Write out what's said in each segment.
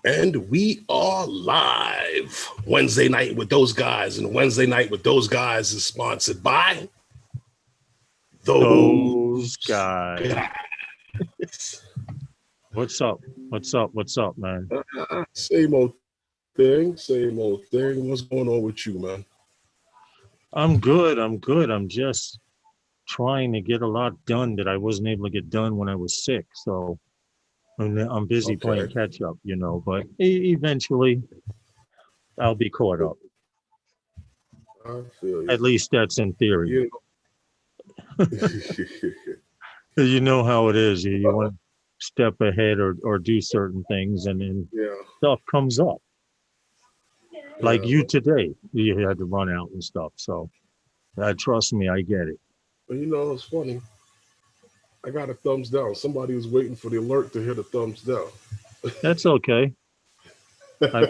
And we are live. Wednesday night with those guys. And Wednesday night with those guys is sponsored by Those guys. guys. What's up? What's up? What's up, man? Same old thing. Same old thing. What's going on with you, man? I'm good. I'm good. I'm just trying to get a lot done that I wasn't able to get done when I was sick. So I'm busy playing Okay. catch up, but eventually I'll be caught up. I feel At you. least that's in theory. You You know how it is. You want to step ahead or do certain things, and then yeah. stuff comes up. Like Yeah. you today, you had to run out and stuff. So trust me, I get it. But it's funny. I got a thumbs down. Somebody was waiting for the alert to hit a thumbs down. That's okay. I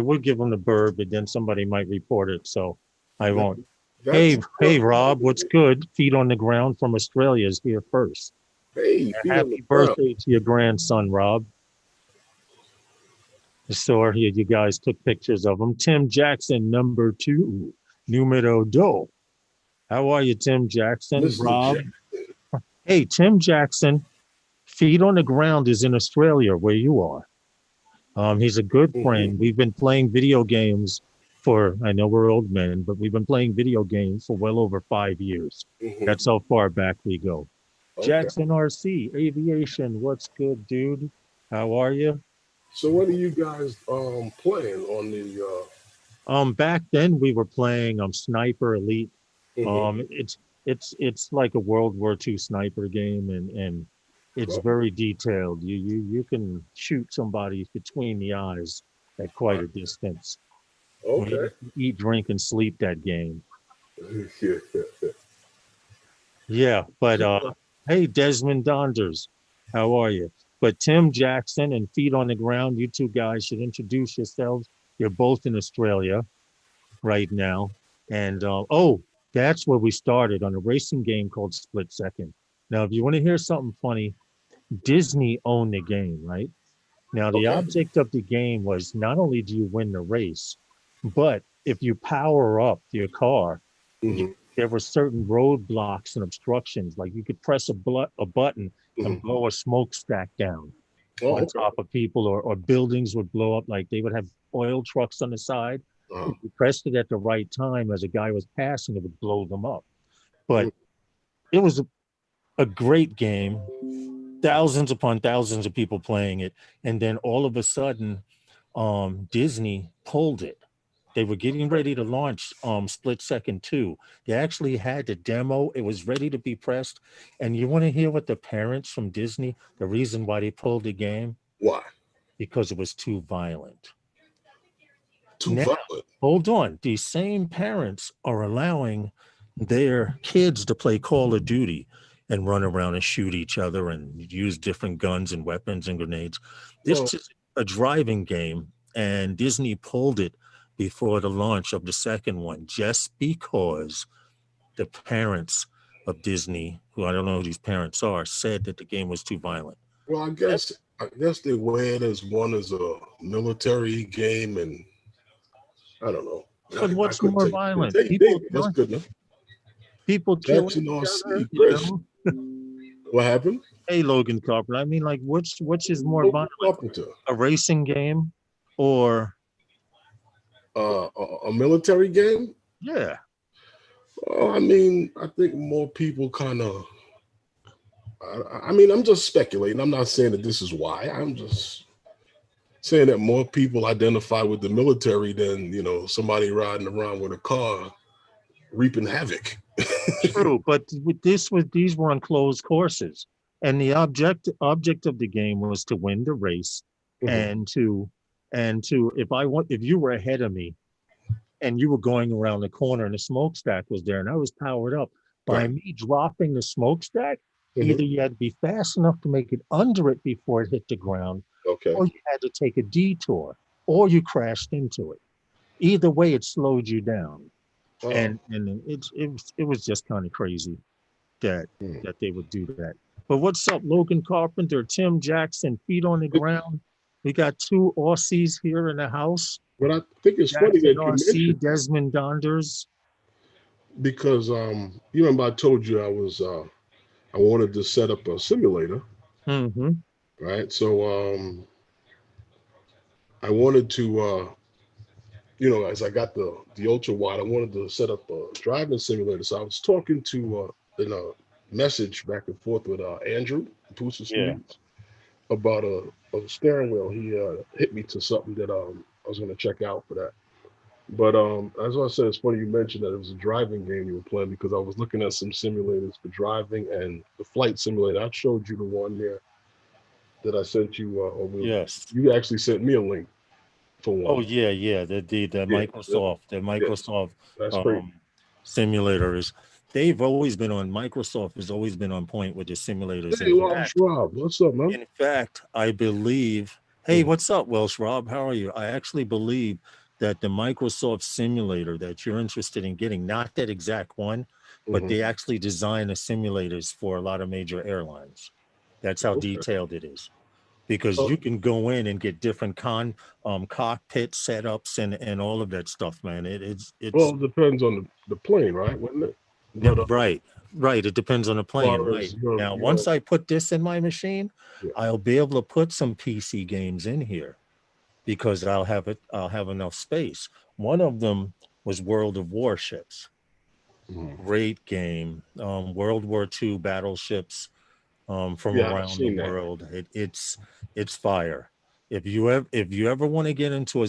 would give them the bird, but then somebody might report it, so I won't. That's Hey, Rob, what's good? Feet on the ground from Australia is here first. hey, And feet on the happy ground. birthday to your grandson, Rob. I saw here you guys took pictures of him. Tim Jackson, number 2, numero dos. How are you, Tim Jackson? Mr. Rob? Jack. Hey, Tim Jackson, feet on the ground is in Australia where you are. He's a good friend. We've been playing video games I know we're old men, but we've been playing video games for well over 5 years. That's how far back we go. Okay. Jackson RC, Aviation, what's good, dude? How are you? So what are you guys playing on the Back then we were playing Sniper Elite. mhm. It's like a World War II sniper game, and it's very detailed. You can shoot somebody between the eyes at quite a distance. Okay. Eat, drink, and sleep that game. Yeah, but hey, Desmond Donders, how are you? But Tim Jackson and Feet on the Ground, you two guys should introduce yourselves. You're both in Australia right now, and that's where we started on a racing game called Split Second. Now, if you want to hear something funny, Disney owned the game, right? Now, the Okay. object of the game was not only do you win the race, but if you power up your car, Mhm. there were certain roadblocks and obstructions. Like you could press a button and Mhm. blow a smokestack down Oh, on okay. top of people, or buildings would blow up. Like they would have oil trucks on the side. Uh, If you pressed it at the right time as a guy was passing, it would blow them up. But it was a great game, thousands upon thousands of people playing it, and then all of a sudden Disney pulled it. They were getting ready to launch Split Second 2. They actually had the demo. It was ready to be pressed. And you want to hear what the parents from Disney, the reason why they pulled the game? why? Because it was too violent. Too Now, violent. hold on. These same parents are allowing their kids to play Call of Duty and run around and shoot each other and use different guns and weapons and grenades. This Well, is a driving game, and Disney pulled it before the launch of the second one just because the parents of Disney, who I don't know who these parents are, said that the game was too violent. well, I guess they weigh it as one as a military game, and I don't know. But I what's couldn't more tell you. violent? They that's good enough. People killing Jackson each other, RC, Chris. What happened? Hey, Logan Carpenter. I mean, like, which is more Logan violent, Carpenter. a racing game, or A military game? yeah? Well, I mean, I think more people kind of. I mean, I'm just speculating. I'm not saying that this is why. I'm just saying that more people identify with the military than somebody riding around with a car reaping havoc. True, but these were on closed courses, and the object of the game was to win the race, Mhm. and to if you were ahead of me and you were going around the corner and the smokestack was there and I was powered up, by Right. me dropping the smokestack, Mhm. either you had to be fast enough to make it under it before it hit the ground, Okay. or you had to take a detour, or you crashed into it. Either way, it slowed you down, Oh. and it was just kind of crazy that Hmm. that they would do that. But what's up, Logan Carpenter, Tim Jackson, feet on the ground? We got two Aussies here in the house. But I think it's funny Jackson that you Aussie, mentioned Desmond Donders. because you remember I told you I wanted to set up a simulator, Mm-hmm. right? So I wanted to as I got the ultra wide, I wanted to set up a driving simulator. So I was talking to in a message back and forth with Andrew Pusa Yeah. Studios about a steering wheel. He hit me to something that I was going to check out for that. But as I said, it's funny you mentioned that it was a driving game you were playing because I was looking at some simulators for driving and the flight simulator. I showed you the one there that I sent you, Yes. you actually sent me a link for Oh one. yeah, yeah. Yeah, The yeah, Microsoft that's great. um simulators. They've always been on Microsoft has always been on point with the simulators. Hey, Welsh Rob, what's up, man? In fact, I believe, hey, what's up, Welsh Rob? How are you? I actually believe that the Microsoft simulator that you're interested in getting, not that exact one, but Mm-hmm. they actually design the simulators for a lot of major airlines. That's how Okay. detailed it is. Because Uh, you can go in and get different cockpit setups and all of that stuff, man. well, It's it depends on the plane, right? Wouldn't it? yeah, But right, right. It depends on the as plane, far right? as your Now, once I put this in my machine, yeah. I'll be able to put some PC games in here because I'll have enough space. One of them was World of Warships. Mhm. Great game. World War II battleships from Yeah, I've around the seen that. world. It's fire. If you ever want to get into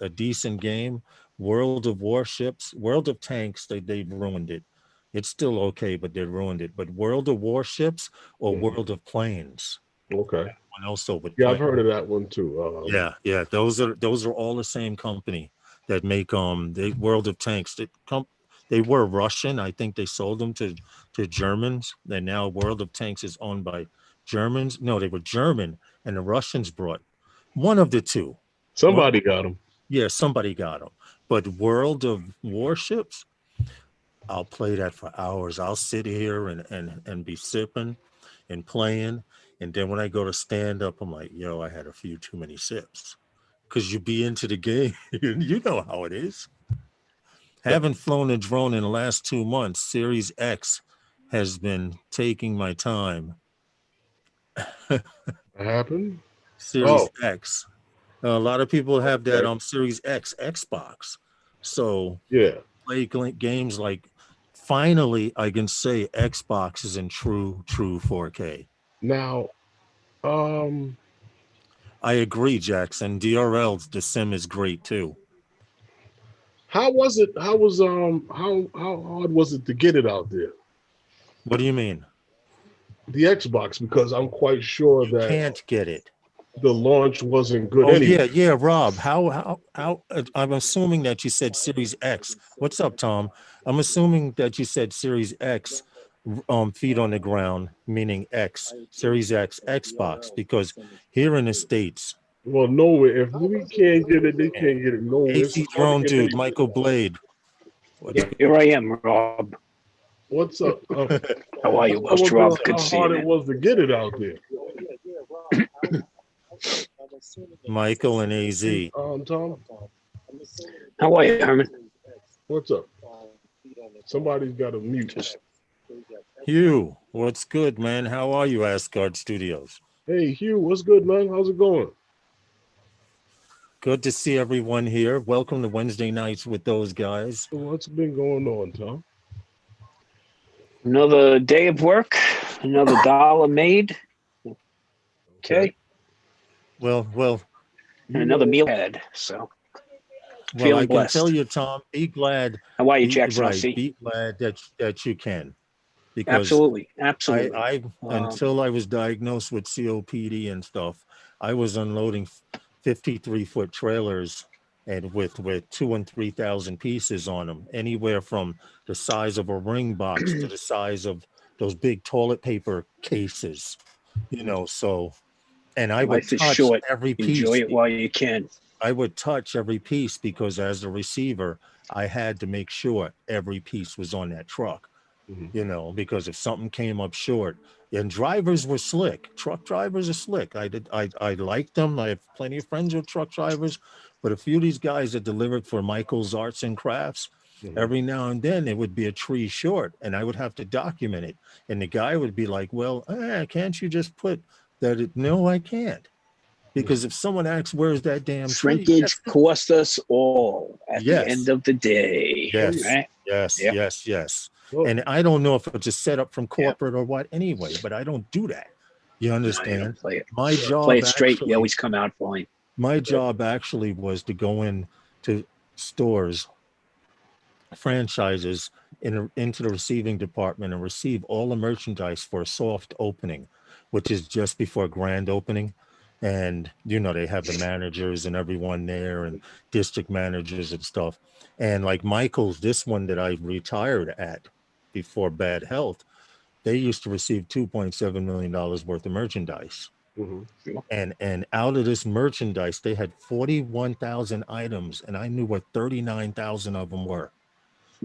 a decent game, World of Warships, World of Tanks, they've ruined it. It's still okay, but they ruined it. But World of Warships or Mhm. World of Planes, Okay. and also with Yeah, I've planes. heard of that one too. Yeah. Those are all the same company that make the World of Tanks. They were Russian. I think they sold them to Germans. And now World of Tanks is owned by Germans. No, they were German, and the Russians brought one of the two. One, Somebody got them. yeah, somebody got them. But World of Warships, I'll play that for hours. I'll sit here and be sipping and playing. And then when I go to stand up, I'm like, yo, I had a few too many sips. Because you be into the game. You know how it is. Haven't flown a drone in the last 2 months. Series X has been taking my time. Happened. Series Oh, X. A lot of people have that okay. Series X Xbox. So Yeah. play games like finally I can say Xbox is in true 4K. Now, um, I agree, Jackson. DRL's the sim is great too. how was it? How was how hard was it to get it out there? What do you mean? The Xbox, because I'm quite sure You that can't get it. the launch wasn't good Oh anyway. yeah, Rob. How? I'm assuming that you said Series X. What's up, Tom? I'm assuming that you said Series X, feet on the ground, meaning X, Series X, Xbox, because here in the States, Well, nowhere. If we can't get it, they man, can't get it nowhere. It's AC hard to Drone get Dude, anywhere. Michael Blade. Here I am, Rob. What's up? How are I you, Welsh wonder Rob? Good how seeing hard it you. was to get it out there. Michael and AZ. Tom, How are you, Herman? what's up? Somebody's got a mute. Just Hugh, what's good, man? How are you, Asgard Studios? Hey, Hugh, what's good, man? How's it going? Good to see everyone here. Welcome to Wednesday nights with those guys. What's been going on, Tom? another day of work, another dollar made. Okay. Well, And You another know, meal had. So well, I feeling can tell blessed. you, Tom, be glad. How are you, Be Jackson? I'll right. see. Be glad that you can, because Absolutely. Absolutely. I until I was diagnosed with COPD and stuff, I was unloading 53-foot trailers and with 2,000 and 3,000 pieces on them, anywhere from the size of a ring box to the size of those big toilet paper cases. So and I would Life is touch short. every Enjoy piece. it while you can. I would touch every piece because as a receiver, I had to make sure every piece was on that truck. you know, because if something came up short, and drivers were slick. Truck drivers are slick. I like them. I have plenty of friends with truck drivers, but a few of these guys that delivered for Michael's Arts and Crafts, every now and then it would be a tree short, and I would have to document it. And the guy would be like, "Well, can't you just put that?" No, I can't, because if someone asks, "Where's that damn tree?" Shrinkage cost us all at the end of the day. Yes, Right? yes. Well, And I don't know if it's a setup from corporate or what anyway, but I don't do that. You understand? Play it. My job Play it straight. actually, You always come out fine. my job actually was to go in to stores, franchises, into the receiving department and receive all the merchandise for a soft opening, which is just before grand opening. And, you know, they have the managers and everyone there and district managers and stuff. And like Michael's, this one that I retired at before bad health, they used to receive $2.7 million worth of merchandise. And out of this merchandise, they had 41,000 items, and I knew what 39,000 of them were.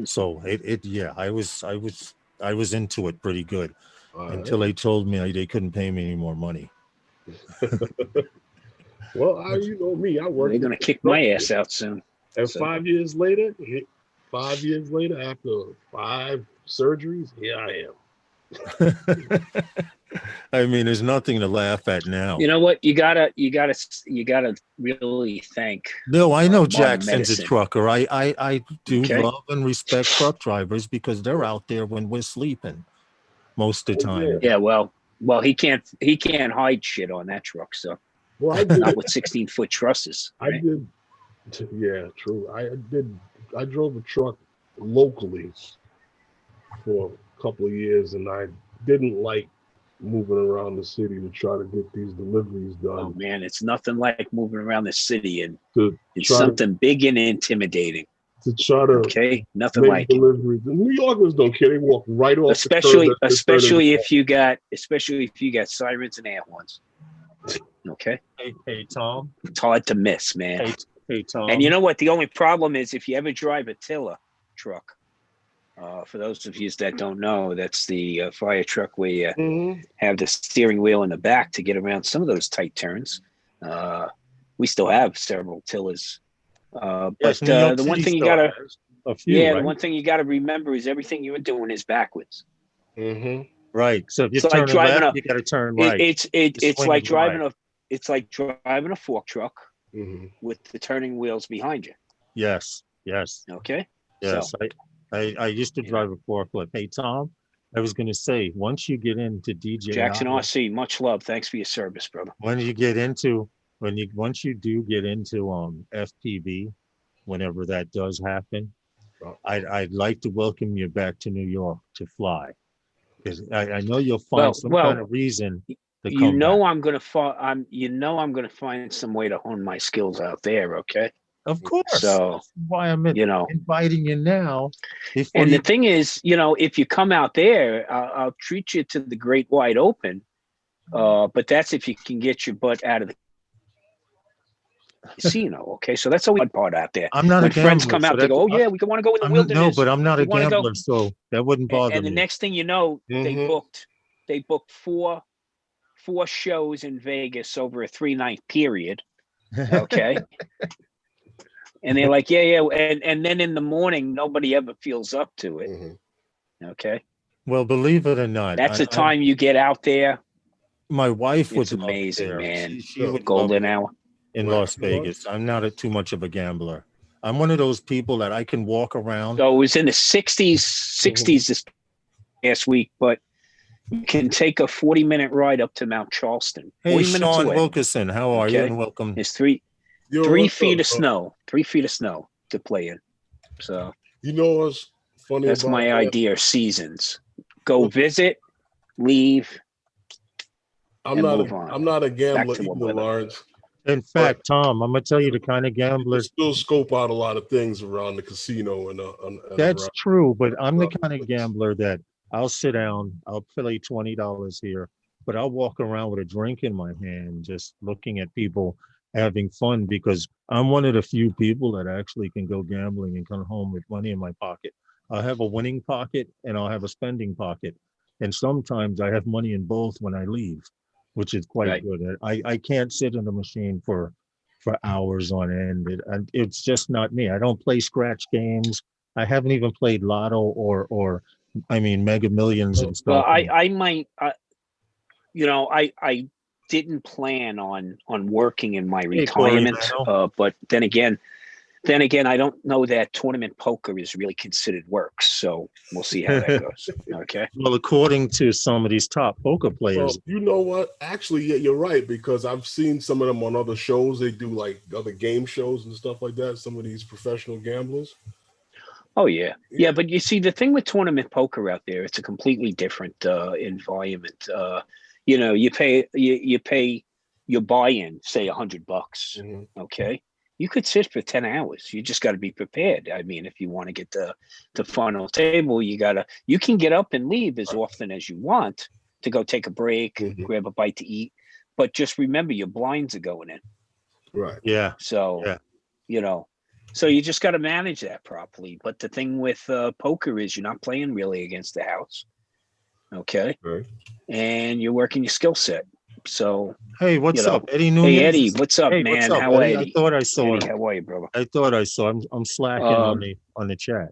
So I was into it pretty good until they told me they couldn't pay me any more money. Well, you know me, I worked. They're gonna kick my ass out soon. And 5 years later, after 5 surgeries, here I am. I mean, there's nothing to laugh at now. You know what? You gotta really thank. No, I know Jackson's a trucker. I do love and respect truck drivers because they're out there when we're sleeping most of the time. Yeah, well, he can't hide shit on that truck. So, not with 16-foot trusses. Right? I did. Yeah, true. I drove a truck locally for a couple of years, and I didn't like moving around the city to try to get these deliveries done. Oh man, it's nothing like moving around the city, and it's something big and intimidating. To try to nothing like deliveries. The New Yorkers don't care; they walk right off. Especially if you got sirens and air horns. Okay. Hey Tom. It's hard to miss, man. Hey Tom. And you know what? The only problem is if you ever drive a tiller truck. For those of you that don't know, that's the fire truck where you have the steering wheel in the back to get around some of those tight turns. We still have several tillers. But the one thing you gotta, the one thing you gotta remember is everything you're doing is backwards. Right. So if you turn left, you gotta turn right. It's like driving a fork truck with the turning wheels behind you. Yes. Okay. Yes. So, I used to drive a forklift. Hey Tom, I was going to say, once you get into DJI, Jackson RC, much love. Thanks for your service, brother. Once you do get into FPV, whenever that does happen, I'd like to welcome you back to New York to fly, because I know you'll find some kind of reason to come back. I'm going to find some way to hone my skills out there. Okay. Of course. So that's why I'm inviting you now. And the thing is, if you come out there, I'll treat you to the great wide open. But that's if you can get your butt out of the casino. Okay, so that's the one part out there. I'm not a gambler. Friends come out, they go, "Oh yeah, we want to go in the wilderness." No, but I'm not a gambler, so that wouldn't bother me. And the next thing you know, they booked four shows in Vegas over a 3-night period. Okay. And they're like, yeah. And then in the morning, nobody ever feels up to it. Okay. Well, believe it or not, that's the time you get out there. My wife was amazing, man. She was golden hour in Las Vegas. I'm not too much of a gambler. I'm one of those people that I can walk around. So it was in the 60s this past week, but you can take a 40-minute ride up to Mount Charleston. Hey, Sean Wilkerson, how are you? And welcome. It's 3 feet of snow. 3 feet of snow to play in. So what's funny? That's about my idea of seasons. Go visit, leave. I'm not a gambler either, Lawrence. In fact, Tom, I'm gonna tell you the kind of gambler still scope out a lot of things around the casino and that's true, but I'm the kind of gambler that I'll sit down, I'll pay $20 here, but I'll walk around with a drink in my hand, just looking at people having fun, because I'm one of the few people that actually can go gambling and come home with money in my pocket. I'll have a winning pocket and I'll have a spending pocket. And sometimes I have money in both when I leave, which is quite Right. good. I can't sit in the machine for hours on end. It's just not me. I don't play scratch games. I haven't even played Lotto or I mean Mega Millions and Well, stuff. I might, I didn't plan on working in my Hey, Corey, retirement, but then again, I don't know that tournament poker is really considered work. So we'll see how that goes. Okay. Well, according to some of these top poker players, Well, you know what? Actually, yeah, you're right, because I've seen some of them on other shows. They do like other game shows and stuff like that. Some of these professional gamblers. Oh yeah. Yeah. But you see, the thing with tournament poker out there, it's a completely different environment. You pay your buy-in, say $100. Mhm. Okay. You could sit for 10 hours. You just got to be prepared. I mean, if you want to get the final table, you can get up and leave as often as you want to go take a break, Mhm. grab a bite to eat. But just remember, your blinds are going in. Right. yeah, So, yeah. So you just got to manage that properly. But the thing with poker is you're not playing really against the house. Okay. Right. And you're working your skill set. So, Hey, what's up, Eddie Nunez? hey, Eddie, what's up, Hey, man? what's up, How are Eddie? you? I thought I saw. Eddie, how are you, brother? I thought I saw. I'm slacking on the chat.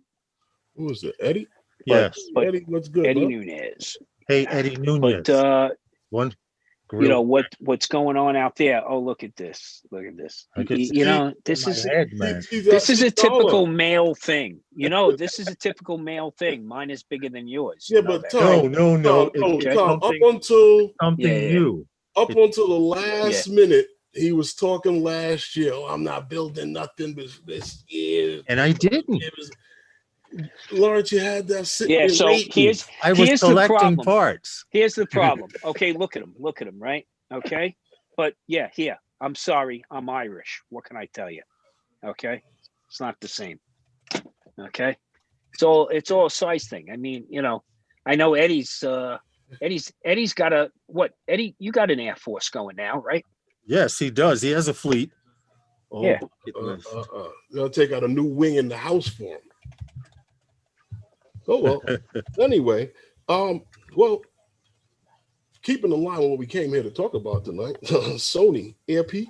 Who was it? Eddie? Yes. But Eddie, what's good? Eddie bro? Nunez. Hey, Eddie Nunez. But One. Grill. what's going on out there? Oh, look at this! Look at this! I could see This my is head, man. this is a typical male thing. This is a typical male thing. Mine is bigger than yours. Yeah, You know but that, Tom, right? No. Tom, It's Tom, something, something Yeah. new. Up until the last minute, he was talking last year. Oh, I'm not building nothing this year. And I didn't. Lawrence, you had that sitting Yeah. So waiting. I was here's collecting the problem. parts. Here's the problem. Okay, look at him. Look at him. Right. Okay. But yeah, here. I'm sorry. I'm Irish. What can I tell you? Okay. It's not the same. Okay. It's all a size thing. I mean, I know Eddie's got Eddie, you got an Air Force going now, right? Yes, he does. He has a fleet. Oh, yeah. They'll take out a new wing in the house for him. Oh well. Anyway, well, keeping in line with what we came here to talk about tonight, Sony Airpeak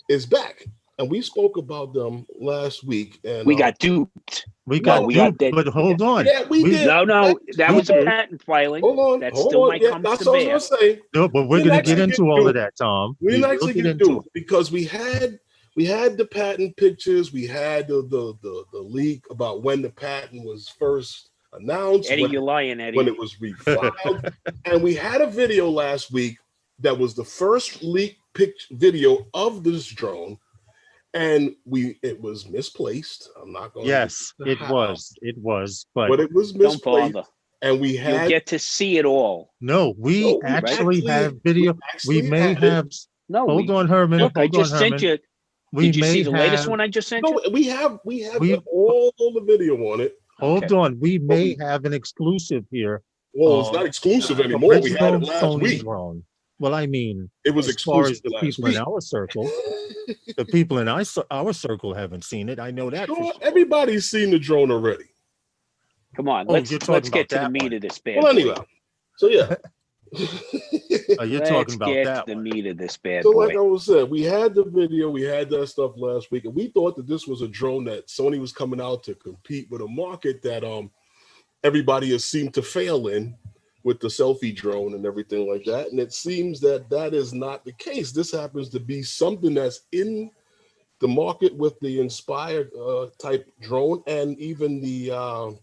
is back, and we spoke about them last week. And we got duped. We got duped, but hold on. Yeah, we did. No, that was a patent filing. Hold on. That still might come that's to what bear. I was going to say. No, but we're going to get into all of that, Tom. We didn't actually get into it because we had the patent pictures. We had the leak about when the patent was first announced. Eddie, you're lying, Eddie. When it was refiled. And we had a video last week that was the first leaked video of this drone. And it was misplaced. I'm not going to. Yes, it was. But it was misplaced. Don't bother. And you'll get to see it all. No, we actually have video. We may have. No, hold on, Herman. Look, I just sent you. Did you see the latest one I just sent you? No, we have all the video on it. Hold on, we may have an exclusive here. Well, it's not exclusive anymore. We had it last week. Drone. Well, I mean, it was as far as the people in our circle, the people in our circle haven't seen it. I know that. Sure, everybody's seen the drone already. Come on, let's get to the meat of this bad boy. Anyway, so yeah. You're talking about that the meat of this bad boy. So like I was saying, we had the video, we had that stuff last week, and we thought that this was a drone that Sony was coming out to compete with a market that everybody has seemed to fail in, with the selfie drone and everything like that. And it seems that is not the case. This happens to be something that's in the market with the Inspire type drone, and even the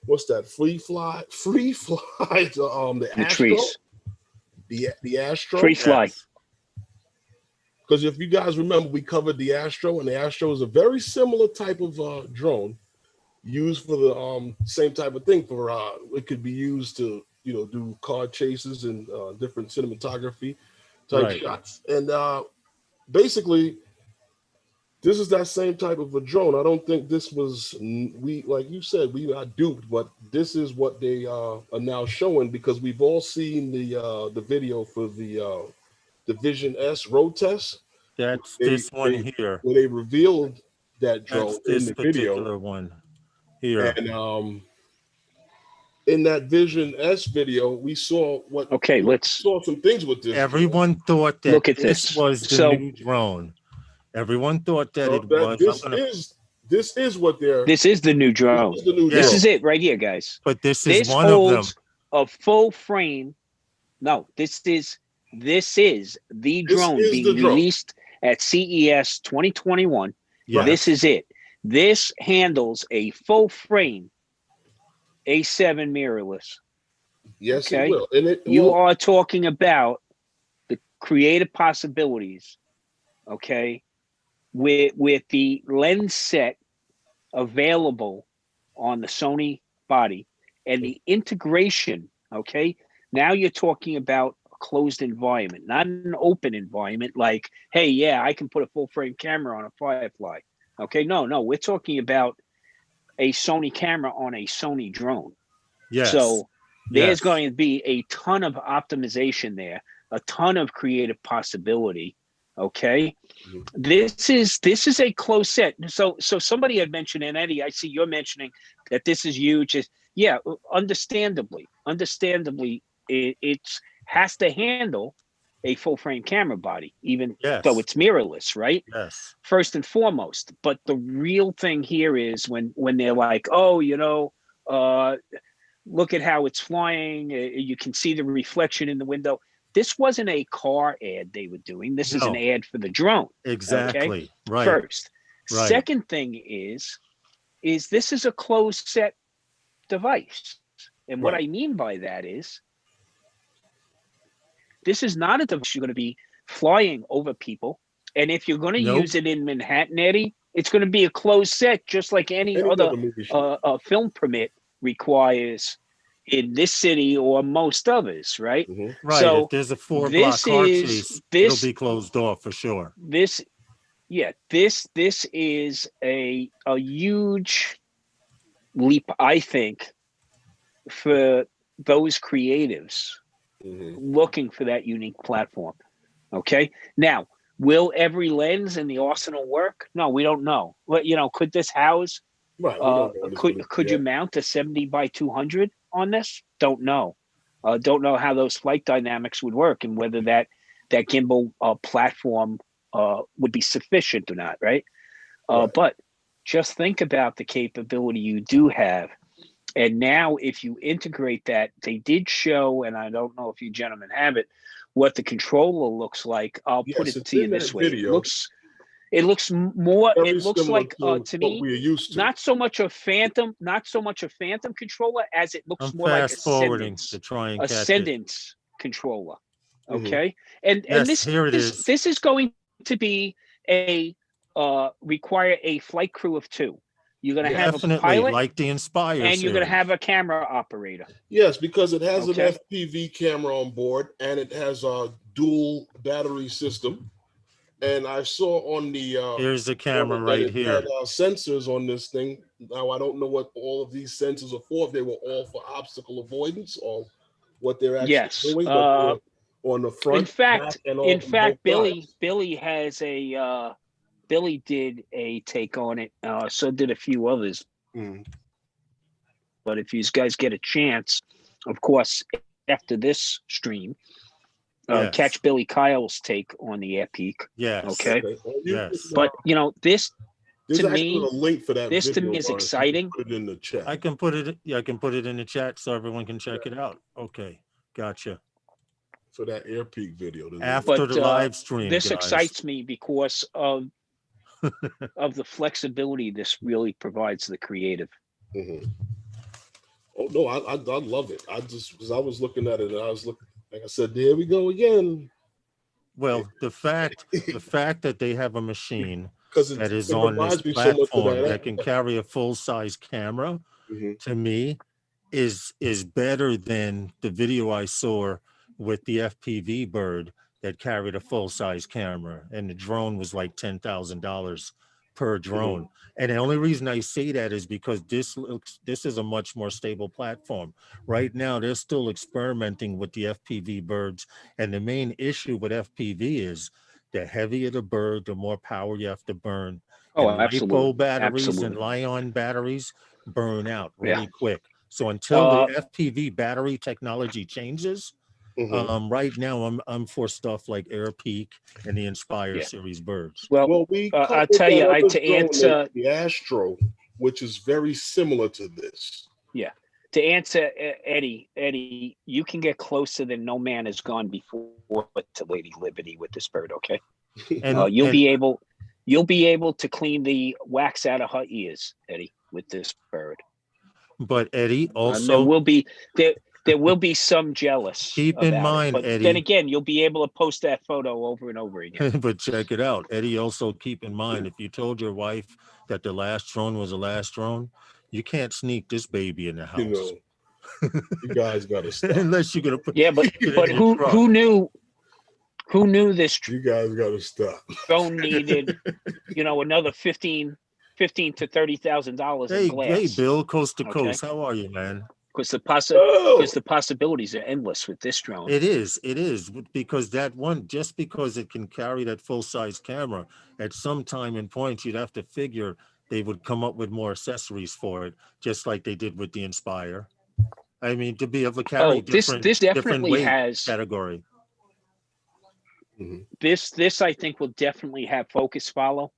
what's that, free fly the Astro, trees. the Astro, free fly. Because if you guys remember, we covered the Astro, and the Astro is a very similar type of drone used for the same type of thing. For it could be used to do car chases and different cinematography type shots. And basically, this is that same type of a drone. I don't think this was, like you said, we got duped, but this is what they are now showing, because we've all seen the video for the Vision S road test. That's this one here. Where they revealed that drone That's this in the video. particular one. Here. And in that Vision S video, we saw what. Okay, let's saw some things with this. Everyone thought that look at this was the new drone. Everyone thought that it was. This is what they're. This is the new drone. This is the new This drone. is it right here, guys. But this is one of them. A full frame. No, this is the drone being released at CES 2021. Yes. This is it. This handles a full frame A7 mirrorless. Yes, okay? It will. And you are talking about the creative possibilities, okay, with the lens set available on the Sony body and the integration, okay? Now you're talking about a closed environment, not an open environment like, hey, yeah, I can put a full frame camera on a Firefly. Okay, no, we're talking about a Sony camera on a Sony drone. Yes. So there's going to be a ton of optimization there, a ton of creative possibility. Okay, this is a close set. So somebody had mentioned, and Eddie, I see you're mentioning that this is huge. Yeah, understandably, it has to handle a full frame camera body, even though it's mirrorless, right? Yes. First and foremost. But the real thing here is when they're like, oh, look at how it's flying. You can see the reflection in the window. This wasn't a car ad they were doing. This is an ad for the drone. Exactly. Okay? Right. First. Right. Second thing is this is a closed set device. And what I mean by that is this is not a device you're going to be flying over people. And if you're going to use it in Manhattan, Eddie, it's going to be a closed set, just like any other film permit requires in this city or most others, right? Mm-hmm. Right. So if there's a 4-block car chase, it'll be closed off for sure. This is a huge leap, I think, for those creatives looking for that unique platform. Okay. Now, will every lens in the arsenal work? No, we don't know. But could this house? Right. Could you mount a 70 by 200 on this? Don't know. Don't know how those flight dynamics would work and whether that gimbal platform would be sufficient or not. Right. But just think about the capability you do have. And now if you integrate that, they did show, and I don't know if you gentlemen have it, what the controller looks like. I'll put it to you this way. It looks more. It looks like to me, we're used to. not so much a phantom controller as it looks more like Ascendance controller. Okay, and this is going to be require a flight crew of 2. You're going to have a pilot, like the Inspire, and you're going to have a camera operator. Yes, because it has an FPV camera on board, and it has a dual battery system. And I saw on the here's the camera right here. Had, sensors on this thing. Now I don't know what all of these sensors are for. If they were all for obstacle avoidance or what they're actually doing. But on the front. In fact, Billy has a. Billy did a take on it. So did a few others. But if you guys get a chance, of course, after this stream, catch Billy Kyle's take on the Airpeak. Yes. Okay. Yes. But this There's to me, a link for that. This to me is exciting. Put it in the chat. I can put it. Yeah, I can put it in the chat so everyone can check it out. Okay, gotcha. For that Airpeak video. After the live stream, this excites me because of the flexibility this really provides the creative. Oh no, I love it. Because I was looking at it and I was looking, like I said, there we go again. Well, the fact that they have a machine that is on this platform that can carry a full-size camera, to me, is better than the video I saw with the FPV bird that carried a full-size camera, and the drone was like $10,000 per drone. And the only reason I say that is because this is a much more stable platform. Right now, they're still experimenting with the FPV birds, and the main issue with FPV is the heavier the bird, the more power you have to burn. Oh, And absolutely. lipo batteries and Absolutely. Li-ion batteries burn out really Yeah. quick. So until the Uh, FPV battery technology changes, right now I'm for stuff like Airpeak and the Inspire Yeah. series birds. Well, we I'll coupled tell that you, other to drone, answer, the Astro, which is very similar to this. yeah, to answer Eddie, you can get closer than no man has gone before to Lady Liberty with this bird. Okay, And you'll be able to clean the wax out of her ears, Eddie, with this bird. but Eddie, There also will be some jealous keep in about it, mind, but then Eddie, again, you'll be able to post that photo over and over again. but check it out. Eddie, also keep in mind, if you told your wife that the last drone was the last drone, you can't sneak this baby in the You house. know, you guys got to stop. Unless you're gonna put Yeah, but it in your truck. who knew this You guys got to stop. drone needed, another $15,000 to $30,000 in glass. Hey, Bill, coast to Okay. coast. How are you, man? Because the possibilities are endless with this drone. It is because just because it can carry that full size camera, at some time and point, you'd have to figure they would come up with more accessories for it, just like they did with the Inspire. I mean, to be able to carry this different definitely weight has category. This I think will definitely have focus follow.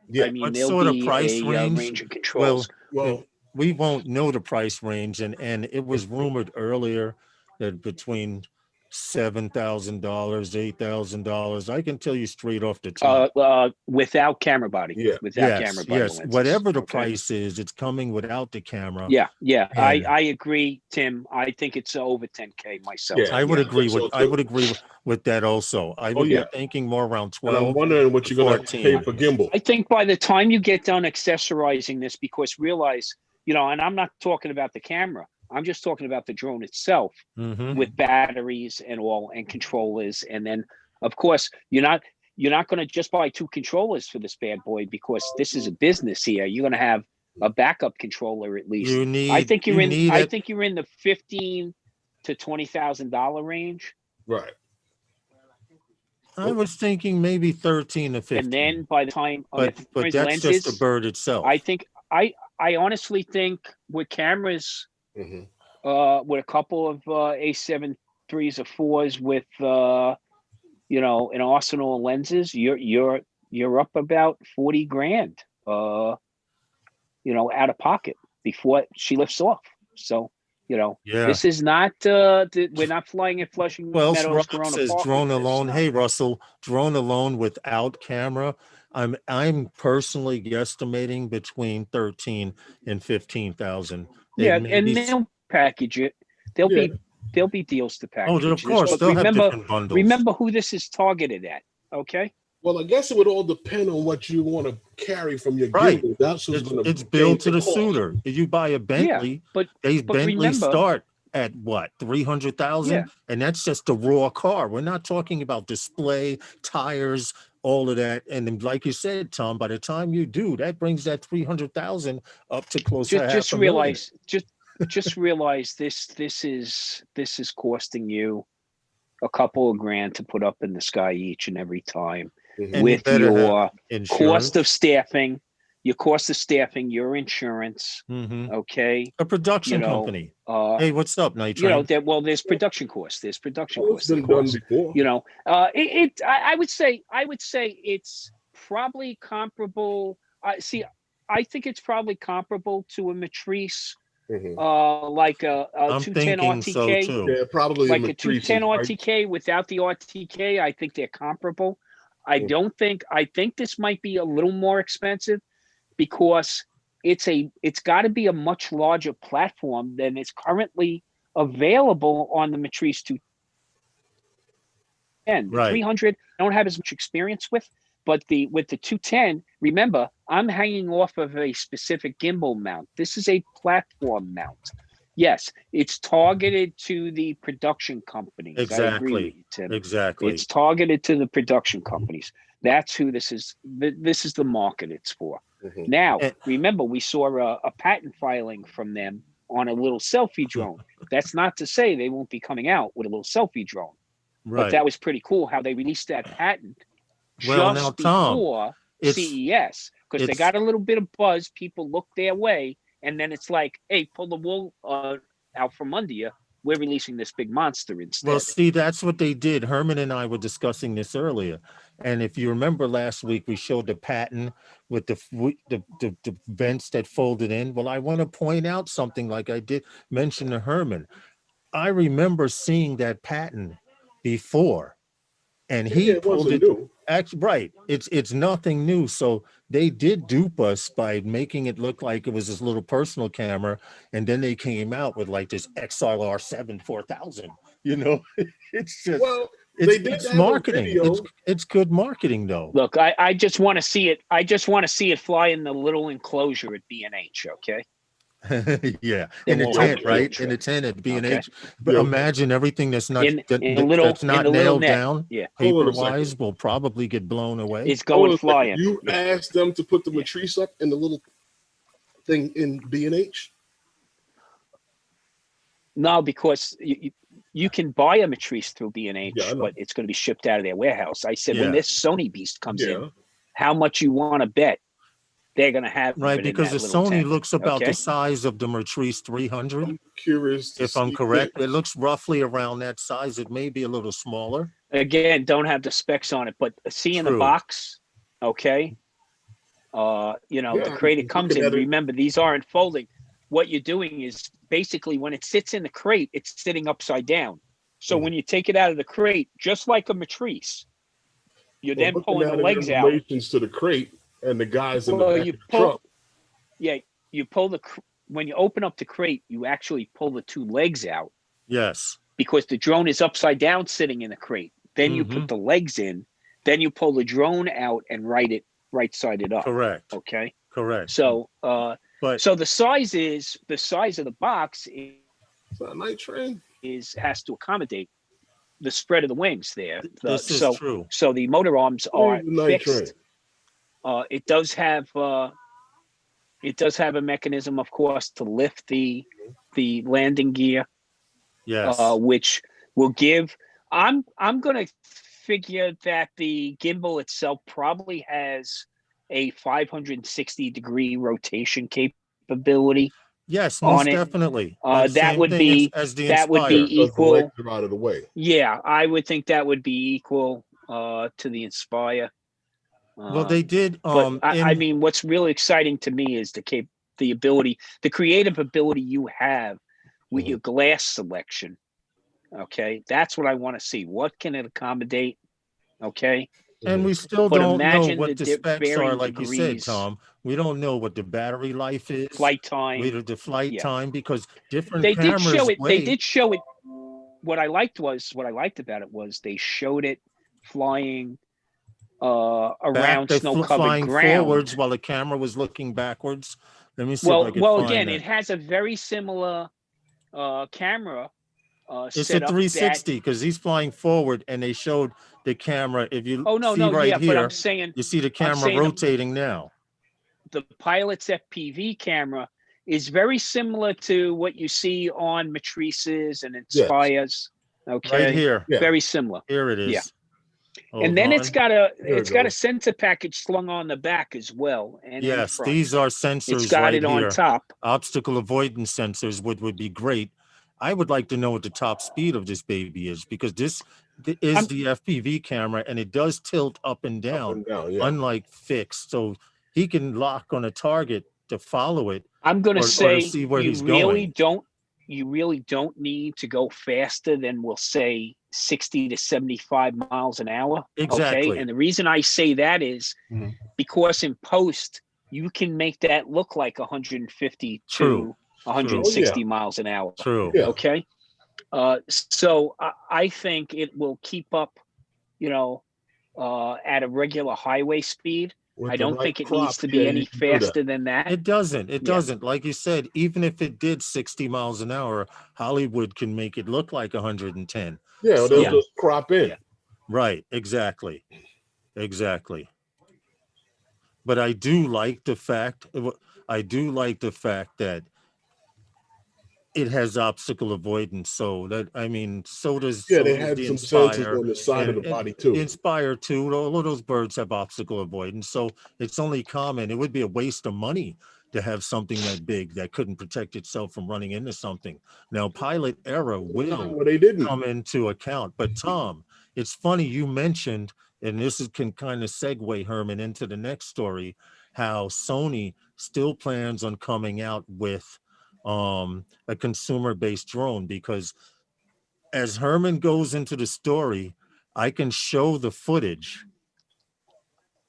Yeah. I mean, What there'll sort of be price range? range of controls. Well, we won't know the price range, and it was rumored earlier that between $7,000, $8,000. I can tell you straight off the top. Without camera body. Yeah. Without camera body. Yes. Lenses. Whatever the Okay. price is, it's coming without the camera. Yeah. And I agree, Tim. I think it's over 10K myself. Yeah. I would Yeah, agree so with too. I would agree with that also. I would yeah. be thinking more around And 12. I'm wondering what to you're going to have to 14. pay for gimbal. I think by the time you get done accessorizing this, because realize, and I'm not talking about the camera. I'm just talking about the drone itself with batteries and all and controllers. And then, of course, you're not going to just buy 2 controllers for this bad boy, because this is a business here. You're going to have a backup controller at least. I think you're in the $15,000 to $20,000 range. Right. I was thinking maybe 13 to 15. And then by the time, but that's lenses, just the bird itself. I honestly think with cameras, with a couple of A7 3s or 4s with an arsenal of lenses, you're up about 40 grand out of pocket before she lifts off. So this is not we're not flying at Flushing Meadows. Russell says drone alone. Hey Russell, drone alone without camera, I'm personally guesstimating between 13 and 15,000. And they'll package it. There'll be deals to package. Oh, of course, they'll have different bundles. Remember who this is targeted at. Okay. Well, I guess it would all depend on what you want to carry from your gimbal. That's what's going to. It's billed to the suitor. If you buy a Bentley, Bentley start at what, 300,000, and that's just the raw car. We're not talking about display, tires, all of that. And then, like you said, Tom, by the time you do, that brings that 300,000 up to close to half a million. Just realize this is costing you a couple of grand to put up in the sky each and every time, with your cost of staffing, your insurance, okay, a production company. Hey, what's up, Nitro? There's production costs. There's production costs. It's been done before. I would say it's probably comparable. I think it's probably comparable to a Matrice. Like a 210 RTK. So too. Yeah, probably like a 210 RTK without the RTK. I think they're comparable. I think this might be a little more expensive because it's got to be a much larger platform than is currently available on the Matrice 210. The 300 I don't have as much experience with. But with the 210, remember, I'm hanging off of a specific gimbal mount. This is a platform mount. Yes, it's targeted to the production companies. Exactly. I agree with you, Tim. Exactly. It's targeted to the production companies. That's who this is. This is the market it's for. Now, remember, we saw a patent filing from them on a little selfie drone. That's not to say they won't be coming out with a little selfie drone. But that was pretty cool how they released that patent Well, now, just Tom, before it's CES because they it's got a little bit of buzz. People look their way, and then it's like, hey, pull the wool out from under you. We're releasing this big monster instead. well, see, that's what they did. Herman and I were discussing this earlier, and if you remember last week, we showed the pattern with the vents that folded in. Well, I want to point out something like I did mention to Herman. I remember seeing that pattern before, and he It pulled wasn't it. new. Actually, right. It's nothing new. So they did dupe us by making it look like it was this little personal camera, and then they came out with like this XLR7 4000. You know, it's just Well, they did it's have a marketing. video. It's good marketing though. Look, I just want to see it. I just want to see it fly in the little enclosure at B&H. Okay. Yeah, Then in the we'll have tent, a right? picture. In the tent at B&H. Okay. But Yeah. imagine everything that's not In a little that's not little nailed net. down. Yeah. Hold on Paper a second. wise will probably get blown away. It's Hold on going a second. flying. You Yeah. asked them to put the matrice up in the little thing in B&H? No, because you can buy a matrice through B&H, Yeah, I know. but it's going to be shipped out of their warehouse. I said, when Yeah. this Sony beast comes Yeah. in, how much you want to bet they're going to have Right, it because in the that little Sony tent, looks about okay? the size of the Matrice 300, I'm curious to if I'm see correct. this. It looks roughly around that size. It may be a little smaller. Again, don't have the specs on it, but see in the True. box, okay? The Yeah, crate I'm it comes looking in. at it. Remember, these aren't folding. What you're doing is basically when it sits in the crate, it's sitting upside down. So when you take it out of the crate, just like a matrice, you're Well, then looking pulling the at it legs in out. relations to the crate and the guys in the Well, back you of the pull, truck. yeah, you pull when you open up the crate, you actually pull the two legs out Yes. because the drone is upside down sitting in the crate. Then you put the legs in, then you pull the drone out and right sided up. Correct. Okay. Correct. So, But so the size of the box Is that a night train? has to accommodate the spread of the wings there. this is true. So the motor arms are Where's the night fixed. It does have a mechanism, of course, to lift the landing gear, Yes. which will give. I'm going to figure that the gimbal itself probably has a 560-degree rotation capability. Yes, on most it. definitely. Like That same would thing be as the that would Inspire. be Because the legs equal. are out of the way. Yeah, I would think that would be equal to the Inspire. Well, they did. But I mean, what's really exciting to me is the ability, the creative ability you have with your glass selection. Okay, that's what I want to see. What can it accommodate? Okay, And we still but don't know imagine what the specs are, varying like you said, degrees, Tom. We don't know what the battery life is, flight time. the flight Yeah. time, because different They did cameras show it. They weigh. did show it. What I liked about it was they showed it flying around snow-covered flying ground. forwards while the camera was looking backwards. Let me see if I can Well, find again, that. it has a very similar camera It's set a up 360 because he's flying forward, and they showed the camera. If you no, see right yeah, but I'm here, saying you see the camera rotating now. the pilot's FPV camera is very similar to what you see on matrices and Inspires. Okay, Right here. Yeah. Very similar. Here it is. Yeah. Hold And then on. it's got a goes. sensor package slung on the back as well. And in Yes, front. these are sensors It's got right it here. on top. Obstacle avoidance sensors would be great. I would like to know what the top speed of this baby is, because this is the FPV camera, and it does tilt up and down, Yeah. unlike fixed. So he can lock on a target to follow it. I'm going to say to see where he's going. You really don't need to go faster than, we'll say, 60 to 75 miles an hour. Exactly. Okay. And the reason I say that is because in post, you can make that look like 150 to 160 miles an hour. True. Yeah. Okay. So I think it will keep up, at a regular highway speed. I don't think it needs to be any faster than that. It doesn't. It doesn't. Like you said, even if it did 60 miles an hour, Hollywood can make it look like 110. Yeah, they'll just crop in. Yeah. Right. Exactly. Exactly. But I do like the fact that it has obstacle avoidance. So that, I mean, Yeah, so they does had the some sensors Inspire, on the side of the and body the too. Inspire too. All of those birds have obstacle avoidance. So it's only common. It would be a waste of money to have something that big that couldn't protect itself from running into something. Now, pilot error will Well, they didn't. come into account. But Tom, it's funny you mentioned, and this can kind of segue, Herman, into the next story, how Sony still plans on coming out with a consumer-based drone, because as Herman goes into the story, I can show the footage,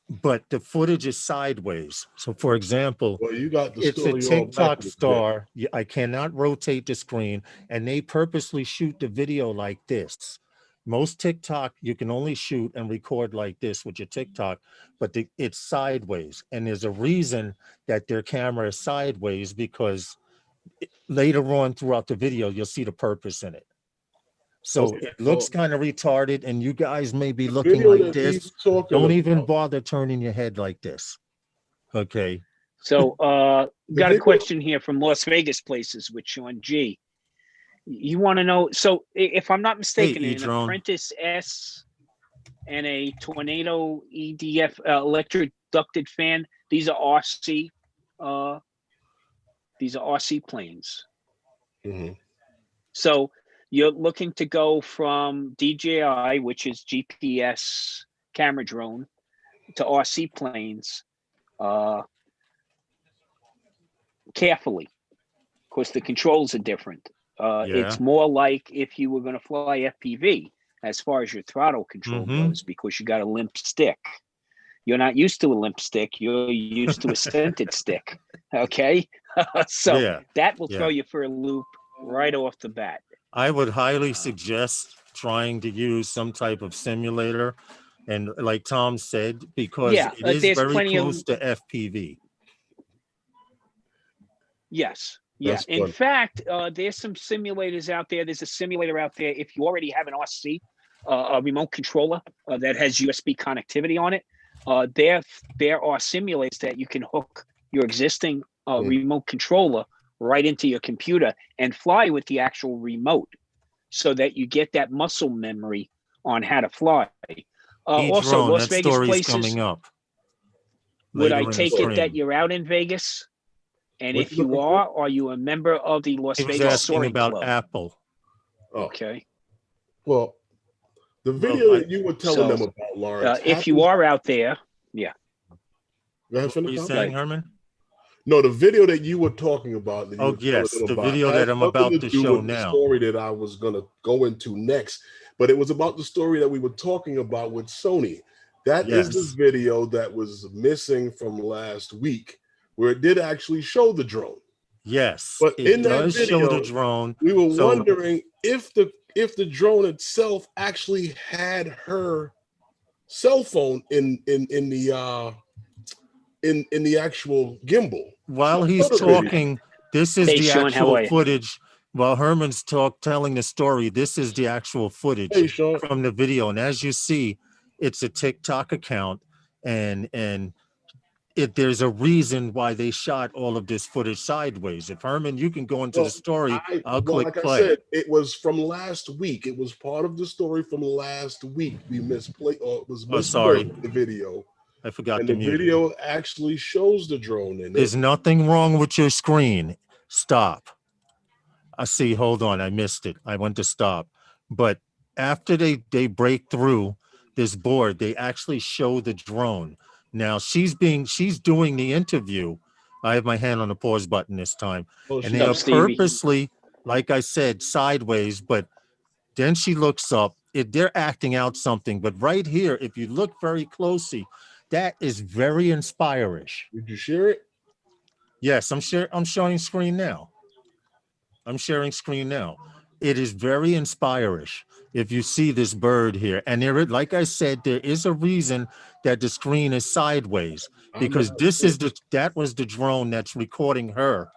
but the footage is sideways. So for example, Well, you got the it's a story all TikTok backwards there. star. I cannot rotate the screen, and they purposely shoot the video like this. Most TikTok, you can only shoot and record like this with your TikTok, but it's sideways. And there's a reason that their camera is sideways, because later on throughout the video, you'll see the purpose in it. So Okay, it looks kind of retarded, and you guys may be the looking video like that we this. were talking Don't even about, bother turning your head like this. Okay. So, the got a video, question here from Las Vegas Places with Sean G. You want to know? So, if I'm not mistaken, an E-Drone. Apprentice S and a Tornado EDF electric ducted fan. These are RC. These are RC planes. Mhm. So you're looking to go from DJI, which is GPS camera drone, to RC planes. Carefully, because the controls are different. Yeah. It's more like if you were going to fly FPV as far as your throttle control goes, because you got a limp stick. You're not used to a limp stick. You're used to a centered stick. Okay. So that will throw you for a loop right off the bat. I would highly suggest trying to use some type of simulator. And like Tom said, because it is very close to FPV. Yes. Yeah. That's In fun. fact, there's some simulators out there. There's a simulator out there. If you already have an RC, a remote controller that has USB connectivity on it, there are simulators that you can hook your existing remote controller right into your computer and fly with the actual remote, so that you get that muscle memory on how to fly. Also, Las Vegas Places coming up. Would I take it that you're out in Vegas? And if you are you a member of the Las Vegas Soaring about Club? Apple. Oh. Okay. Well, the video that you were telling them about, Lawrence. If you are out there, yeah. Go ahead, what were you saying, Herman? No, the video that you were talking about. Oh, yes, the video that I'm about to show now. The story that I was going to go into next, but it was about the story that we were talking about with Sony. That is the video that was missing from last week, where it did actually show the drone. Yes, but in that video, show the drone. We were wondering if the drone itself actually had her cell phone in the actual gimbal. While he's talking, this is the actual footage. While Herman's telling the story, this is the actual footage from the video. And as you see, it's a TikTok account, and there's a reason why they shot all of this footage sideways. If Herman, you can go into the story, I'll click play. I said, it was from last week. It was part of the story from last week. We misplayed, or it was the video. I forgot to mute it. The video actually shows the drone in it. There's nothing wrong with your screen. Stop. I see. Hold on. I missed it. I went to stop. But after they break through this board, they actually show the drone. Now she's doing the interview. I have my hand on the pause button this time. And they are purposely, like I said, sideways, but then she looks up. They're acting out something. But right here, if you look very closely, that is very inspirish. Did you share it? Yes, I'm showing screen now. I'm sharing screen now. It is very inspirish. If you see this bird here, and there, like I said, there is a reason that the screen is sideways, because that was the drone that's recording her